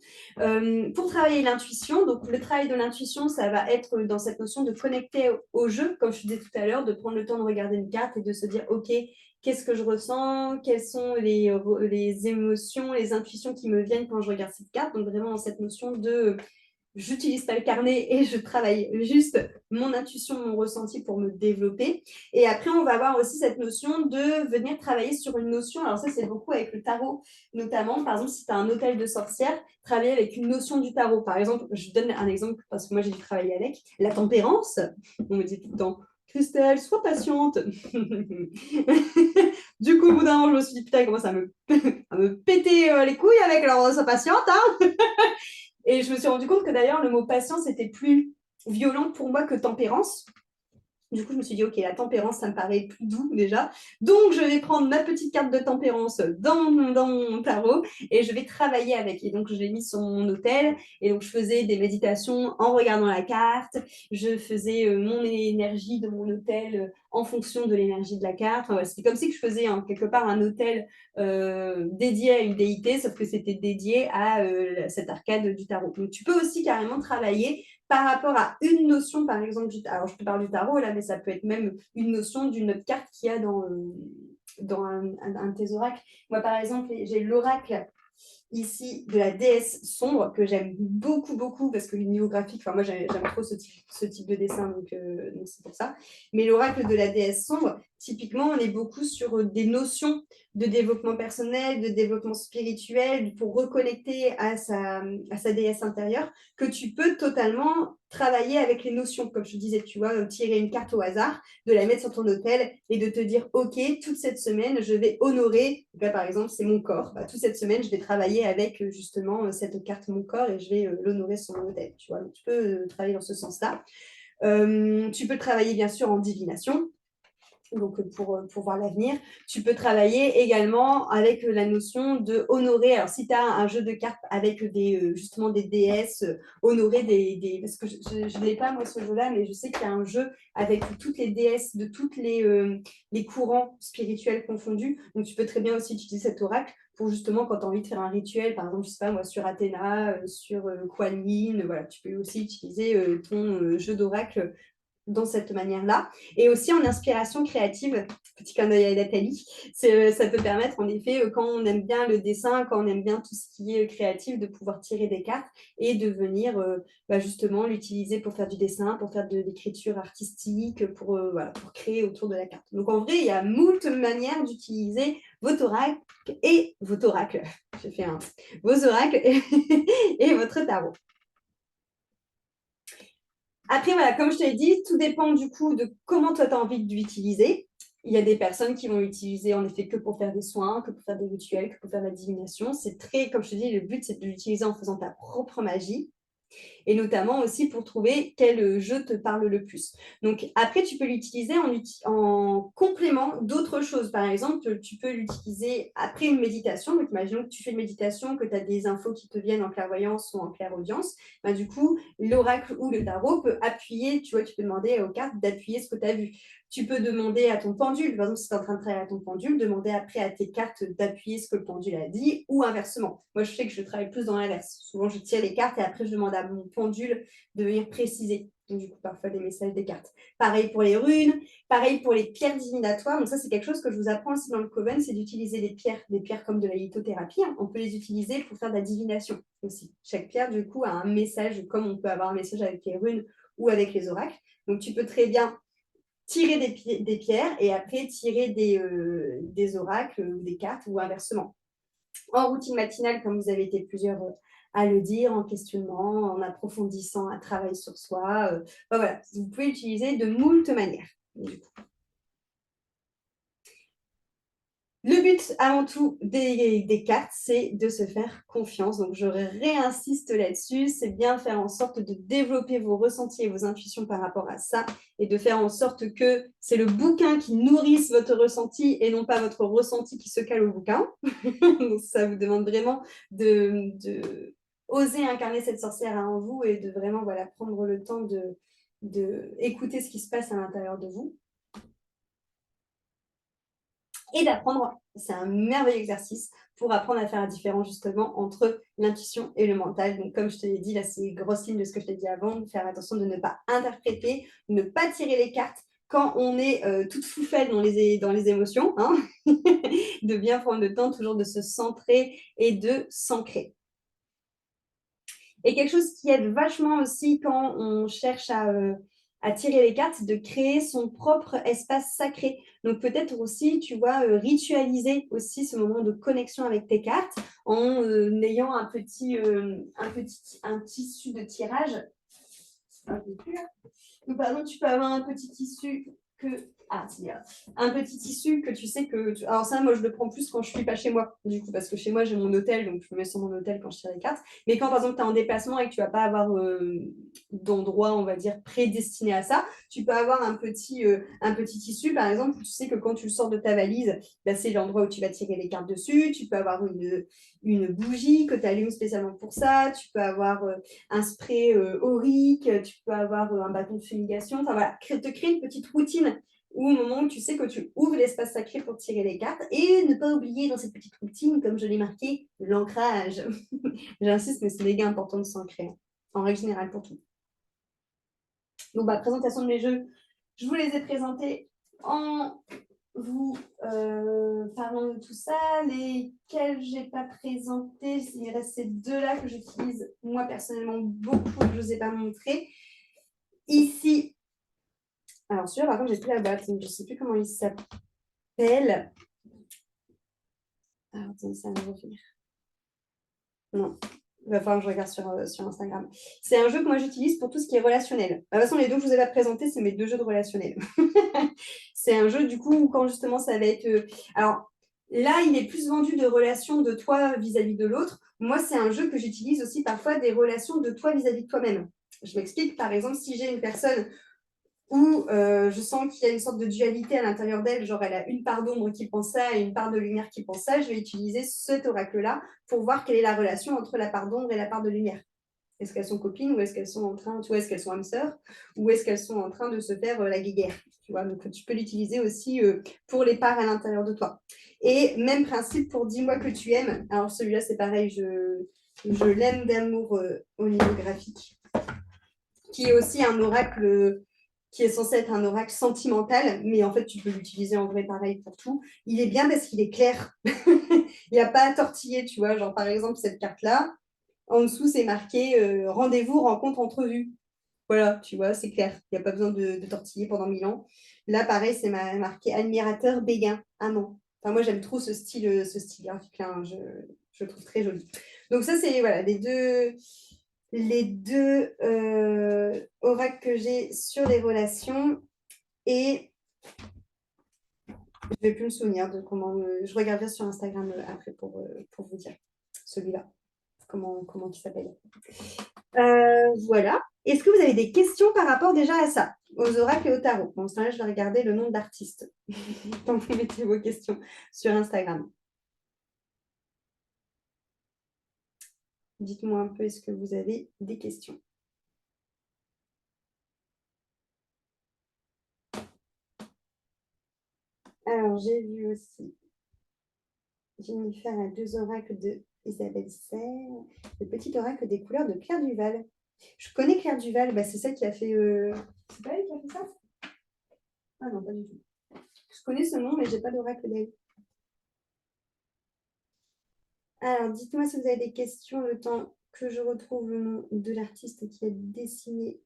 Pour travailler l'intuition, donc le travail de l'intuition, ça va être dans cette notion de connecter au jeu, comme je disais tout à l'heure, de prendre le temps de regarder une carte et de se dire, OK, qu'est-ce que je ressens, quelles sont les émotions, les intuitions qui me viennent quand je regarde cette carte. Donc vraiment dans cette notion de j'utilise pas le carnet et je travaille juste mon intuition, mon ressenti pour me développer. Et après, on va avoir aussi cette notion de venir travailler sur une notion. Alors ça, c'est beaucoup avec le tarot, notamment, par exemple, si tu as un hôtel de sorcière, travailler avec une notion du tarot. Par exemple, je donne un exemple parce que moi, j'ai dû travailler avec la tempérance. On me dit tout le temps, Christelle, sois patiente. Du coup, au bout d'un moment, je me suis dit, putain, il commence à me péter les couilles avec leur sois patiente, hein. Et je me suis rendu compte que d'ailleurs, le mot patience était plus violent pour moi que tempérance. Du coup, je me suis dit, OK, la tempérance, ça me paraît plus doux déjà. Donc, je vais prendre ma petite carte de tempérance dans mon tarot et je vais travailler avec. Et donc, je l'ai mis sur mon hôtel. Et donc, je faisais des méditations en regardant la carte. Je faisais mon énergie de mon hôtel en fonction de l'énergie de la carte. Enfin, voilà, c'était comme si je faisais quelque part un hôtel dédié à une déité, sauf que c'était dédié à cette arcade du tarot. Donc, tu peux aussi carrément travailler par rapport à une notion, par exemple, alors je te parle du tarot là, mais ça peut être même une notion d'une autre carte qu'il y a dans un de tes oracles. Moi, par exemple, j'ai l'oracle ici de la déesse sombre que j'aime beaucoup, beaucoup parce que le niveau graphique, enfin moi j'aime trop ce type de dessin, donc c'est pour ça. Mais l'oracle de la déesse sombre, typiquement, on est beaucoup sur des notions de développement personnel, de développement spirituel, pour reconnecter à sa déesse intérieure, que tu peux totalement travailler avec les notions, comme je disais, tu vois, tirer une carte au hasard, de la mettre sur ton hôtel et de te dire, OK, toute cette semaine, je vais honorer, là par exemple, c'est mon corps, toute cette semaine, je vais travailler avec justement cette carte mon corps et je vais l'honorer sur mon hôtel, tu vois. Donc, tu peux travailler dans ce sens-là. Tu peux travailler bien sûr en divination, donc pour voir l'avenir. Tu peux travailler également avec la notion de honorer. Alors, si tu as un jeu de cartes avec justement des déesses, honorer parce que je ne l'ai pas, moi, ce jeu-là, mais je sais qu'il y a un jeu avec toutes les déesses de tous les courants spirituels confondus. Donc, tu peux très bien aussi utiliser cet oracle pour justement, quand tu as envie de faire un rituel, par exemple, je ne sais pas moi, sur Athéna, sur Kuan Yin, voilà, tu peux aussi utiliser ton jeu d'oracle dans cette manière-là. Et aussi en inspiration créative, petit clin d'œil à Nathalie, ça peut permettre en effet, quand on aime bien le dessin, quand on aime bien tout ce qui est créatif, de pouvoir tirer des cartes et de venir justement l'utiliser pour faire du dessin, pour faire de l'écriture artistique, pour créer autour de la carte. Donc en vrai, il y a moult manières d'utiliser votre oracle et votre oracle. J'ai fait vos oracles et votre tarot. Après, voilà, comme je te l'ai dit, tout dépend du coup de comment toi tu as envie de l'utiliser. Il y a des personnes qui vont l'utiliser en effet que pour faire des soins, que pour faire des rituels, que pour faire de la divination. C'est très, comme je te dis, le but c'est de l'utiliser en faisant ta propre magie et notamment aussi pour trouver quel jeu te parle le plus. Donc après, tu peux l'utiliser en complément d'autres choses. Par exemple, tu peux l'utiliser après une méditation. Donc imaginons que tu fais une méditation, que tu as des infos qui te viennent en clairvoyance ou en clairaudience. Du coup, l'oracle ou le tarot peut appuyer, tu vois, tu peux demander aux cartes d'appuyer ce que tu as vu. Tu peux demander à ton pendule, par exemple, si tu es en train de travailler à ton pendule, demander après à tes cartes d'appuyer ce que le pendule a dit ou inversement. Moi, je sais que je travaille plus dans l'inverse. Souvent, je tire les cartes et après, je demande à mon pendule de venir préciser. Donc, du coup, parfois, des messages des cartes. Pareil pour les runes, pareil pour les pierres divinatoires. Donc, ça, c'est quelque chose que je vous apprends aussi dans le Coven, c'est d'utiliser des pierres comme de la lithothérapie. On peut les utiliser pour faire de la divination aussi. Chaque pierre, du coup, a un message, comme on peut avoir un message avec les runes ou avec les oracles. Donc, tu peux très bien tirer des pierres et après tirer des oracles ou des cartes ou inversement. en routine matinale, comme vous avez été plusieurs à le dire, en questionnement, en approfondissant un travail sur soi. Voilà, vous pouvez l'utiliser de moult manières. Du coup. Le but avant tout des cartes, c'est de se faire confiance. Donc, je réinsiste là-dessus. C'est bien faire en sorte de développer vos ressentis et vos intuitions par rapport à ça et de faire en sorte que c'est le bouquin qui nourrisse votre ressenti et non pas votre ressenti qui se cale au bouquin. Donc, ça vous demande vraiment de oser incarner cette sorcière en vous et de vraiment voilà, prendre le temps de écouter ce qui se passe à l'intérieur de vous. Et d'apprendre, c'est un merveilleux exercice pour apprendre à faire la différence justement entre l'intuition et le mental. Donc comme je te l'ai dit, là c'est grosse ligne de ce que je t'ai dit avant, de faire attention de ne pas interpréter, de ne pas tirer les cartes quand on est toute foufette dans les émotions, hein de bien prendre le temps toujours de se centrer et de s'ancrer. Et quelque chose qui aide vachement aussi quand on cherche à tirer les cartes, c'est de créer son propre espace sacré. Donc peut-être aussi, tu vois, ritualiser aussi ce moment de connexion avec tes cartes en ayant un tissu de tirage. Donc, par exemple, tu peux avoir un petit tissu que. Ah, c'est bien. Un petit tissu que tu sais que. Alors, ça, moi, je le prends plus quand je ne suis pas chez moi, du coup, parce que chez moi, j'ai mon hôtel, donc je me mets sur mon hôtel quand je tire les cartes. Mais quand, par exemple, tu es en déplacement et que tu ne vas pas avoir d'endroit, on va dire, prédestiné à ça, tu peux avoir un petit tissu, par exemple, tu sais que quand tu le sors de ta valise, bah, c'est l'endroit où tu vas tirer les cartes dessus. Tu peux avoir une bougie que tu allumes spécialement pour ça. Tu peux avoir un spray aurique, tu peux avoir un bâton de fumigation. Enfin voilà, te créer une petite routine où au moment où tu sais que tu ouvres l'espace sacré pour tirer les cartes et ne pas oublier dans cette petite routine, comme je l'ai marqué, l'ancrage. J'insiste, mais c'est méga important de s'ancrer, en règle générale pour tout. Donc, présentation de mes jeux, je vous les ai présentés en vous parlant de tout ça. Lesquels je n'ai pas présentés, il reste ces deux-là que j'utilise moi personnellement beaucoup, que je ne vous ai pas montré. Ici, alors celui-là, par contre, j'ai plus la boîte, je ne sais plus comment il s'appelle. Alors, attendez, ça va me revenir. Non, il va falloir que je regarde sur Instagram. C'est un jeu que moi j'utilise pour tout ce qui est relationnel. De toute façon, les deux que je vous ai pas présentés, c'est mes deux jeux de relationnel. C'est un jeu, du coup, quand justement ça va être. Alors, là, il est plus vendu de relations de toi vis-à-vis de l'autre. Moi, c'est un jeu que j'utilise aussi parfois des relations de toi vis-à-vis de toi-même. Je m'explique. Par exemple, si j'ai une personne où je sens qu'il y a une sorte de dualité à l'intérieur d'elle, genre elle a une part d'ombre qui pense ça et une part de lumière qui pense ça, je vais utiliser cet oracle-là pour voir quelle est la relation entre la part d'ombre et la part de lumière. Est-ce qu'elles sont copines ou est-ce qu'elles sont en train, tu vois, est-ce qu'elles sont âmes sœurs ou est-ce qu'elles sont en train de se faire la guéguerre, tu vois. Donc tu peux l'utiliser aussi pour les parts à l'intérieur de toi. Et même principe pour dis-moi que tu aimes. Alors celui-là c'est pareil, je l'aime d'amour au niveau graphique, qui est aussi un oracle qui est censé être un oracle sentimental, mais en fait, tu peux l'utiliser en vrai pareil pour tout. Il est bien parce qu'il est clair. Il n'y a pas à tortiller, tu vois. Genre, par exemple, cette carte-là, en dessous, c'est marqué rendez-vous, rencontre, entrevue. Voilà, tu vois, c'est clair. Il n'y a pas besoin de tortiller pendant 1000 ans. Là, pareil, c'est marqué admirateur béguin. Ah non. Enfin, moi, j'aime trop ce style graphique-là. Hein. Je le trouve très joli. Donc, ça, c'est voilà, les deux oracles que j'ai sur les relations. Et je ne vais plus me souvenir de comment. Je regarderai sur Instagram après pour vous dire celui-là. Comment il s'appelle. Voilà. Est-ce que vous avez des questions par rapport déjà à ça, aux oracles et au tarot? Bon, ce temps-là, je vais regarder le nom d'artiste quand vous mettez vos questions sur Instagram. Dites-moi un peu, est-ce que vous avez des questions? Alors, j'ai vu aussi Jennifer a deux oracles de Isabelle Serre, le petit oracle des couleurs de Claire Duval. Je connais Claire Duval, c'est celle qui a fait. C'est pas elle qui a fait ça? Ah non, pas du tout. Je connais ce nom, mais je n'ai pas d'oracle d'elle. Alors, dites-moi si vous avez des questions le temps que je retrouve le nom de l'artiste qui a dessiné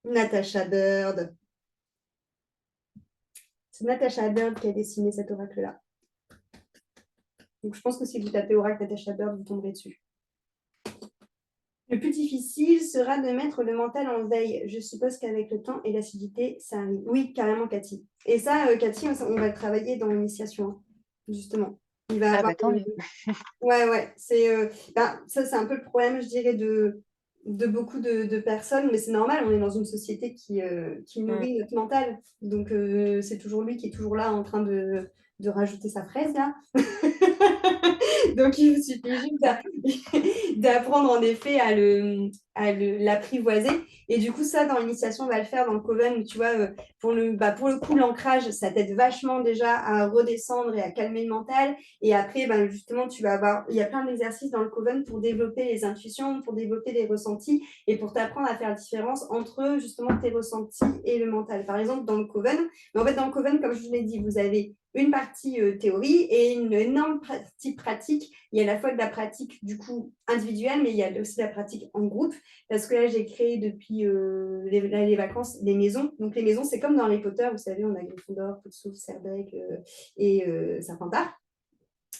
Natasha Bird. C'est Natasha Bird qui a dessiné cet oracle-là. Donc, je pense que si vous tapez Oracle Natacha Bird, vous tomberez dessus. Le plus difficile sera de mettre le mental en veille. Je suppose qu'avec le temps et l'acidité, ça arrive. Oui, carrément, Cathy. Et ça, Cathy, on va le travailler dans l'initiation, hein, justement. Il va Ah avoir. bah tant mieux. Ouais. Ça, c'est un peu le problème, je dirais, de beaucoup de personnes, mais c'est normal, on est dans une société qui Mm. nourrit notre mental. Donc, c'est toujours lui qui est toujours là en train de rajouter sa fraise, là. Donc, il vous suffit juste d'apprendre en effet l'apprivoiser. Et du coup, ça, dans l'initiation, on va le faire dans le Coven. Tu vois, pour le coup, l'ancrage, ça t'aide vachement déjà à redescendre et à calmer le mental. Et après, justement, il y a plein d'exercices dans le Coven pour développer les intuitions, pour développer les ressentis et pour t'apprendre à faire la différence entre justement tes ressentis et le mental. Par exemple, dans le Coven, mais en fait, dans le Coven, comme je vous l'ai dit, vous avez une partie théorie et une énorme partie pratique. Il y a à la fois de la pratique du coup individuelle, mais il y a aussi de la pratique en groupe. Parce que là, j'ai créé depuis les vacances des maisons. Donc les maisons, c'est comme dans Harry Potter, vous savez, on a Gryffondor, Poudlard, Cerbec et Serpentard.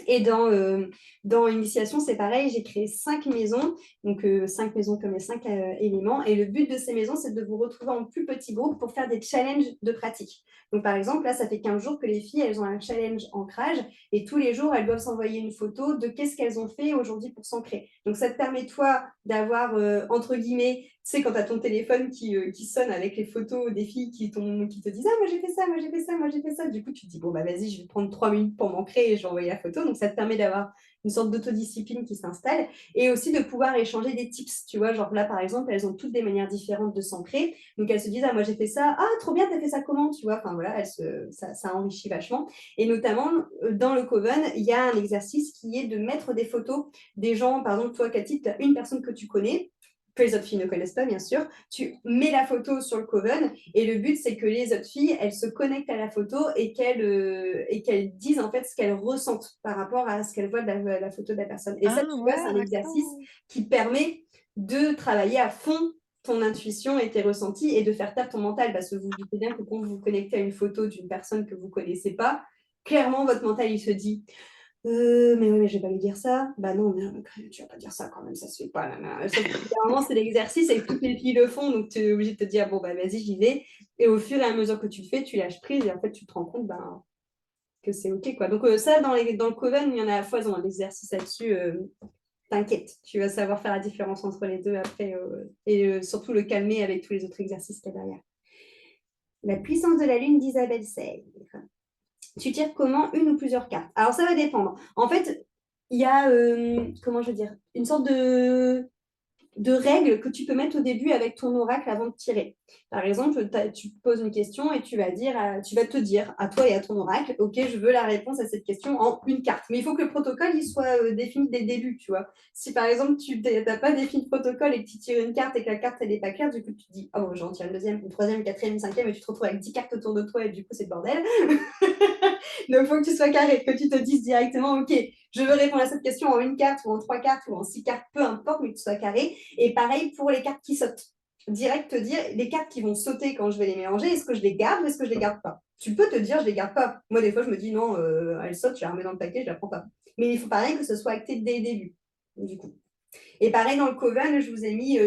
Et dans Initiation, c'est pareil, j'ai créé 5 maisons, donc 5 maisons comme les 5 éléments. Et le but de ces maisons, c'est de vous retrouver en plus petits groupes pour faire des challenges de pratique. Donc par exemple, là, ça fait 15 jours que les filles, elles ont un challenge ancrage et tous les jours, elles doivent s'envoyer une photo de qu'est-ce qu'elles ont fait aujourd'hui pour s'ancrer. Donc ça te permet, toi, d'avoir, entre guillemets, tu sais, quand tu as ton téléphone qui sonne avec les photos des filles qui te disent « Ah, moi j'ai fait ça, moi j'ai fait ça, moi j'ai fait ça ». Du coup, tu te dis « Bon, bah vas-y, je vais prendre 3 minutes pour m'ancrer et je vais envoyer la photo ». Donc, ça te permet d'avoir une sorte d'autodiscipline qui s'installe et aussi de pouvoir échanger des tips. Tu vois, genre là, par exemple, elles ont toutes des manières différentes de s'ancrer. Donc, elles se disent « Ah, moi j'ai fait ça. Ah, trop bien, t'as fait ça comment ?» Tu vois, enfin voilà, ça enrichit vachement. Et notamment, dans le Coven, il y a un exercice qui est de mettre des photos des gens. Par exemple, toi, Cathy, tu as une personne que tu connais que les autres filles ne connaissent pas, bien sûr. Tu mets la photo sur le Coven et le but, c'est que les autres filles, elles se connectent à la photo et qu'elles disent en fait ce qu'elles ressentent par rapport à ce qu'elles voient de la photo de la personne. Et ça, Ah tu vois, c'est ouais, un exercice d'accord. qui permet de travailler à fond ton intuition et tes ressentis et de faire taire ton mental parce que vous vous doutez bien que quand vous vous connectez à une photo d'une personne que vous ne connaissez pas, clairement, votre mental, il se dit mais oui, mais je vais pas lui dire ça. Bah non, mais tu vas pas dire ça quand même, ça se fait pas. Là, là. Sauf que vraiment, c'est l'exercice et que toutes les filles le font, donc tu es obligé de te dire, bon, bah vas-y, j'y vais. Et au fur et à mesure que tu le fais, tu lâches prise et en fait, tu te rends compte que c'est OK, quoi. Donc ça, dans le Coven, il y en a à foison, l'exercice là-dessus. T'inquiète, tu vas savoir faire la différence entre les deux après et surtout le calmer avec tous les autres exercices qu'il y a derrière. La puissance de la lune d'Isabelle Sey. Tu tires comment une ou plusieurs cartes? Alors, ça va dépendre. En fait, il y a, comment je veux dire, une sorte de règles que tu peux mettre au début avec ton oracle avant de tirer. Par exemple, tu poses une question et tu vas te dire à toi et à ton oracle, OK, je veux la réponse à cette question en une carte. Mais il faut que le protocole il soit défini dès le début, tu vois. Si par exemple, tu n'as pas défini de protocole et que tu tires une carte et que la carte, elle n'est pas claire, du coup, tu te dis, oh, bon, j'en tire une deuxième, une troisième, une quatrième, une cinquième, et tu te retrouves avec 10 cartes autour de toi et du coup, c'est le bordel. Donc, il faut que tu sois carré, que tu te dises directement, OK, je veux répondre à cette question en une carte ou en 3 cartes ou en 6 cartes, peu importe, mais que tu sois carré. Et pareil pour les cartes qui sautent. Direct te dire, les cartes qui vont sauter quand je vais les mélanger, est-ce que je les garde ou est-ce que je les garde pas? Tu peux te dire, je les garde pas. Moi, des fois, je me dis, non, elle saute, je la remets dans le paquet, je la prends pas. Mais il faut pareil que ce soit acté dès le début, du coup. Et pareil, dans le Coven, je vous ai mis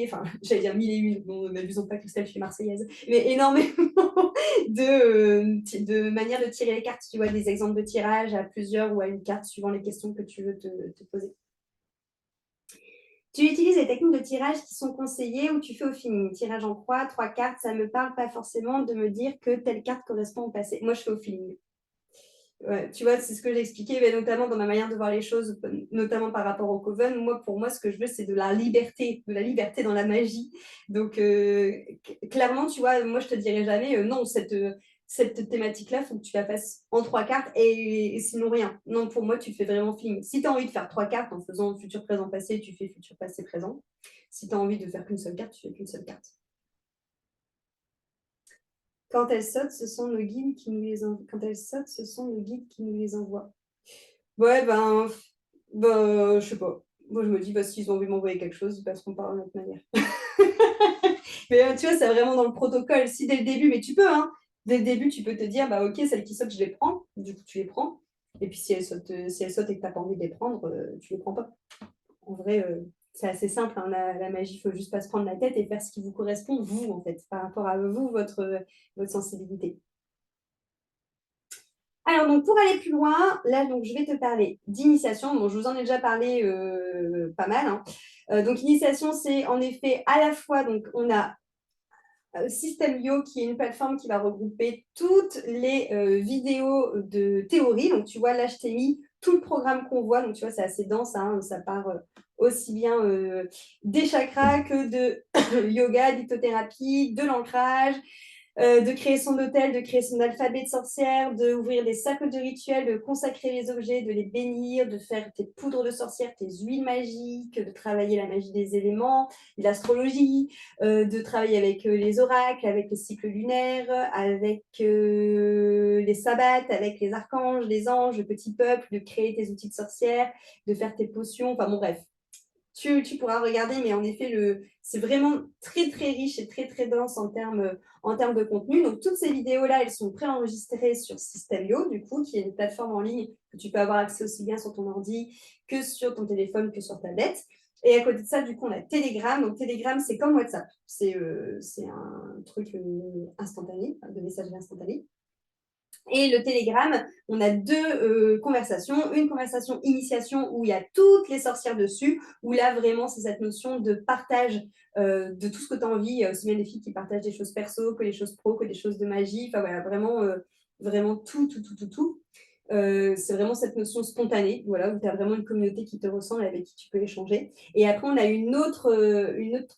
enfin, j'allais dire mille et une, bon, n'abusons pas, Christelle, je suis marseillaise, mais énormément de manières de tirer les cartes. Tu vois, des exemples de tirage à plusieurs ou à une carte, suivant les questions que tu veux te poser. Tu utilises les techniques de tirage qui sont conseillées ou tu fais au feeling. Tirage en croix, 3 cartes, ça ne me parle pas forcément de me dire que telle carte correspond au passé. Moi, je fais au feeling. Ouais, tu vois, c'est ce que j'ai expliqué, mais notamment dans ma manière de voir les choses, notamment par rapport au Coven. Moi, pour moi, ce que je veux, c'est de la liberté dans la magie. Donc, clairement, tu vois, moi, je te dirais jamais, non, cette thématique-là, il faut que tu la fasses en 3 cartes et sinon rien. Non, pour moi, tu fais vraiment film. Si tu as envie de faire 3 cartes en faisant futur, présent, passé, tu fais futur, passé, présent. Si tu as envie de faire qu'une seule carte, tu fais qu'une seule carte. Quand elles sautent, ce sont nos guides qui nous les envoient. Quand elles sautent, ce sont nos guides qui nous les envoient. Ouais, je sais pas. Moi, je me dis, s'ils ont envie de m'envoyer quelque chose, ils passeront par une autre manière. Mais tu vois, c'est vraiment dans le protocole. Si dès le début, mais tu peux, hein, dès le début, tu peux te dire, bah ok, celles qui sautent, je les prends. Du coup, tu les prends. Et puis, si elles sautent et que tu n'as pas envie de les prendre, tu ne les prends pas. En vrai, c'est assez simple, hein, la magie, il ne faut juste pas se prendre la tête et faire ce qui vous correspond, vous, en fait, par rapport à vous, votre sensibilité. Alors, donc, pour aller plus loin, là, donc, je vais te parler d'initiation. Bon, je vous en ai déjà parlé pas mal, hein. Donc, initiation, c'est en effet à la fois, donc, on a System.io, qui est une plateforme qui va regrouper toutes les vidéos de théorie. Donc, tu vois, là, je t'ai mis tout le programme qu'on voit. Donc, tu vois, c'est assez dense, hein. Ça part aussi bien des chakras que de yoga, lithothérapie, de l'ancrage, de créer son hôtel, de créer son alphabet de sorcière, d'ouvrir des cercles de rituels, de consacrer les objets, de les bénir, de faire tes poudres de sorcière, tes huiles magiques, de travailler la magie des éléments, l'astrologie, de travailler avec les oracles, avec les cycles lunaires, avec les sabbats, avec les archanges, les anges, le petit peuple, de créer tes outils de sorcière, de faire tes potions, enfin bon bref, tu pourras regarder, mais en effet, c'est vraiment très, très riche et très, très dense en termes de contenu. Donc, toutes ces vidéos-là, elles sont préenregistrées sur System.io, du coup, qui est une plateforme en ligne que tu peux avoir accès aussi bien sur ton ordi que sur ton téléphone, que sur tablette. Et à côté de ça, du coup, on a Telegram. Donc, Telegram, c'est comme WhatsApp. C'est un truc instantané, de messagerie instantanée. Et le Telegram, on a deux conversations. Une conversation initiation où il y a toutes les sorcières dessus, où là, vraiment, c'est cette notion de partage de tout ce que tu as envie. Il y a aussi bien des filles qui partagent des choses perso, que des choses pro, que des choses de magie. Enfin voilà, vraiment, vraiment tout, tout, tout, tout, tout. C'est vraiment cette notion spontanée, voilà, où tu as vraiment une communauté qui te ressemble, avec qui tu peux échanger. Et après, on a une autre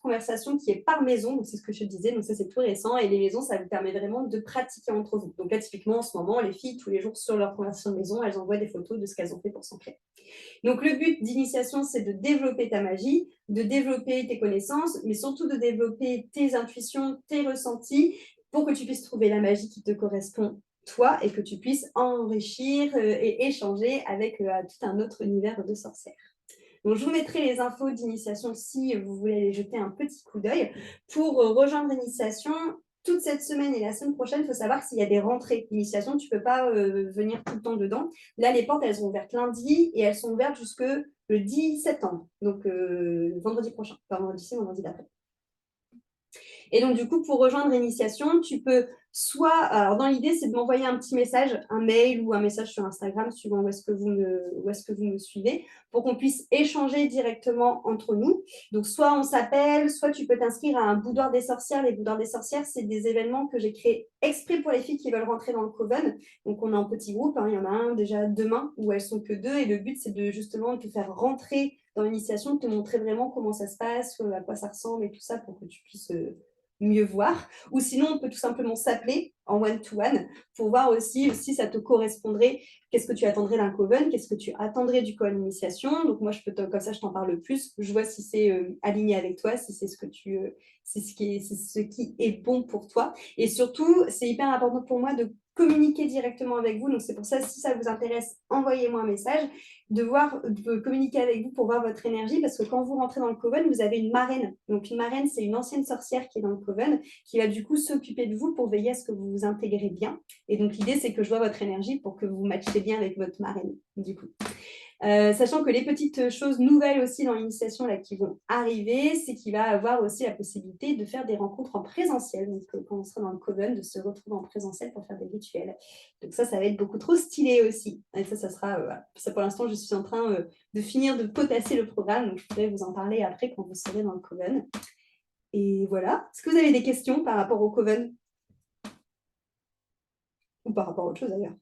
conversation qui est par maison, donc c'est ce que je te disais, donc ça c'est tout récent, et les maisons, ça vous permet vraiment de pratiquer entre vous. Donc là, typiquement, en ce moment, les filles, tous les jours sur leur conversation de maison, elles envoient des photos de ce qu'elles ont fait pour s'ancrer. Donc le but d'initiation, c'est de développer ta magie, de développer tes connaissances, mais surtout de développer tes intuitions, tes ressentis, pour que tu puisses trouver la magie qui te correspond toi et que tu puisses enrichir et échanger avec tout un autre univers de sorcières. Donc, je vous mettrai les infos d'initiation si vous voulez aller jeter un petit coup d'œil. Pour rejoindre l'initiation, toute cette semaine et la semaine prochaine, il faut savoir s'il y a des rentrées d'initiation. Tu ne peux pas venir tout le temps dedans. Là, les portes, elles sont ouvertes lundi et elles sont ouvertes jusque le 10 septembre. Donc, vendredi prochain. Pas vendredi ci, vendredi d'après. Et donc, du coup, pour rejoindre l'initiation, tu peux soit, alors dans l'idée, c'est de m'envoyer un petit message, un mail ou un message sur Instagram, suivant où est-ce que vous me suivez, pour qu'on puisse échanger directement entre nous. Donc, soit on s'appelle, soit tu peux t'inscrire à un boudoir des sorcières. Les boudoirs des sorcières, c'est des événements que j'ai créés exprès pour les filles qui veulent rentrer dans le coven. Donc, on est en petit groupe, hein. Il y en a un déjà demain où elles sont que deux. Et le but, c'est de justement te faire rentrer dans l'initiation, de te montrer vraiment comment ça se passe, à quoi ça ressemble et tout ça pour que tu puisses mieux voir. Ou sinon, on peut tout simplement s'appeler en one-to-one pour voir aussi si ça te correspondrait. Qu'est-ce que tu attendrais d'un coven? Qu'est-ce que tu attendrais du coven initiation? Donc moi, comme ça, je t'en parle plus. Je vois si c'est aligné avec toi, si c'est ce que c'est ce qui est bon pour toi. Et surtout, c'est hyper important pour moi de communiquer directement avec vous. Donc c'est pour ça, si ça vous intéresse, envoyez-moi un message, de communiquer avec vous pour voir votre énergie, parce que quand vous rentrez dans le coven, vous avez une marraine. Donc une marraine, c'est une ancienne sorcière qui est dans le coven, qui va du coup s'occuper de vous pour veiller à ce que vous vous intégrez bien. Et donc l'idée, c'est que je vois votre énergie pour que vous matchiez bien avec votre marraine, du coup. Sachant que les petites choses nouvelles aussi dans l'initiation là, qui vont arriver, c'est qu'il va avoir aussi la possibilité de faire des rencontres en présentiel. Donc, quand on sera dans le coven, de se retrouver en présentiel pour faire des rituels. Donc ça va être beaucoup trop stylé aussi. Et ça sera... ça, pour l'instant, je suis en train de finir de potasser le programme. Donc, je pourrais vous en parler après quand vous serez dans le coven. Et voilà. Est-ce que vous avez des questions par rapport au coven? Ou par rapport à autre chose d'ailleurs?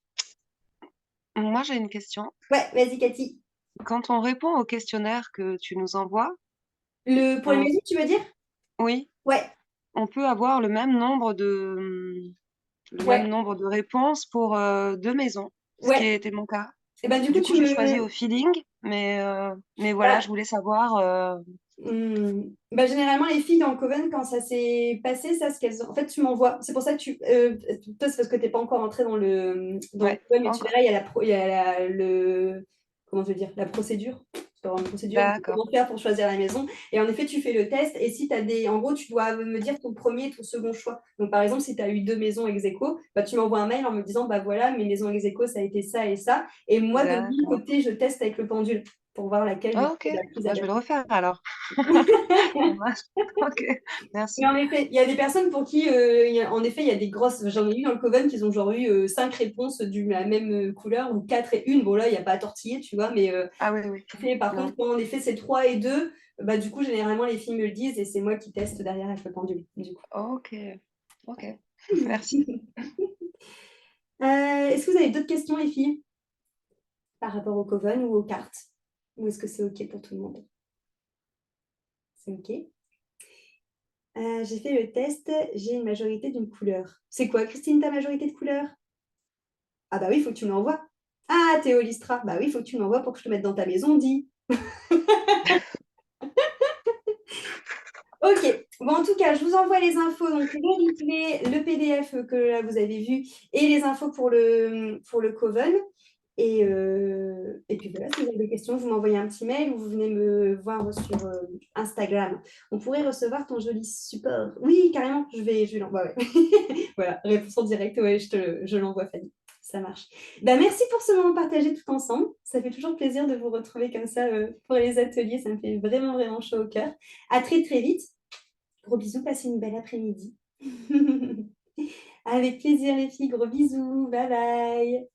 Moi, j'ai une question. Ouais, vas-y, Cathy. Quand on répond au questionnaire que tu nous envoies, Pour les on- musiques, tu veux dire? oui, Ouais, on peut avoir le même ouais, nombre de réponses pour deux maisons, ce qui a ouais. été mon cas. Et ben du coup, Du coup, tu je choisis au me... feeling, mais voilà, je Bah, voulais savoir. généralement, les filles dans le Coven, quand ça s'est passé, ça, ce qu'elles ont... En fait, tu m'envoies. C'est pour ça que toi, c'est parce que tu n'es pas encore entré dans le Ouais, Coven, mais pas tu encore. verras, il y a, il y a le... Comment je veux dire? La procédure. C'est une procédure, D'accord. comment faire pour choisir la maison. Et en effet, tu fais le test. Et si tu as des. En gros, tu dois me dire ton premier et ton second choix. Donc, par exemple, si tu as eu 2 maisons ex aequo, bah, tu m'envoies un mail en me disant bah voilà, mes maisons ex aequo, ça a été ça et ça. Et moi, de mon D'accord. côté, je teste avec le pendule pour voir laquelle, du coup, OK. est la plus Bah, je vais le adaptée. refaire alors. Ça marche. OK. Mais Merci. en effet, il y a des personnes pour qui, en effet, il y a des grosses. J'en ai eu dans le Coven qui ont genre eu 5 réponses de la même couleur ou 4 et 1. Bon, là, il n'y a pas à tortiller, tu vois, mais Ah oui, oui. par contre, Non. quand en effet c'est 3 et 2, bah, du coup, généralement, les filles me le disent et c'est moi qui teste derrière avec le pendule, du coup. OK. OK. Merci. Est-ce que vous avez d'autres questions, les filles, par rapport au Coven ou aux cartes? Ou est-ce que c'est OK pour tout le monde? C'est OK. J'ai fait le test, j'ai une majorité d'une couleur. C'est quoi, Christine, ta majorité de couleur? Ah bah oui, il faut que tu me l'envoies. Ah, Théo Listra. Bah oui, il faut que tu m'envoies pour que je te mette dans ta maison, dis. Ok. Bon, en tout cas, je vous envoie les infos, donc le replay, le PDF que là, vous avez vu, et les infos pour le Coven. Et puis voilà, si vous avez des questions, vous m'envoyez un petit mail ou vous venez me voir sur Instagram. On pourrait recevoir ton joli support. Oui, carrément, je l'envoie. Ouais. Voilà, réponse en direct, ouais, je l'envoie, Fanny. Ça marche. Bah, merci pour ce moment partagé tout ensemble. Ça fait toujours plaisir de vous retrouver comme ça pour les ateliers. Ça me fait vraiment, vraiment chaud au cœur. À très, très vite. Gros bisous, passez une belle après-midi. Avec plaisir, les filles. Gros bisous. Bye bye.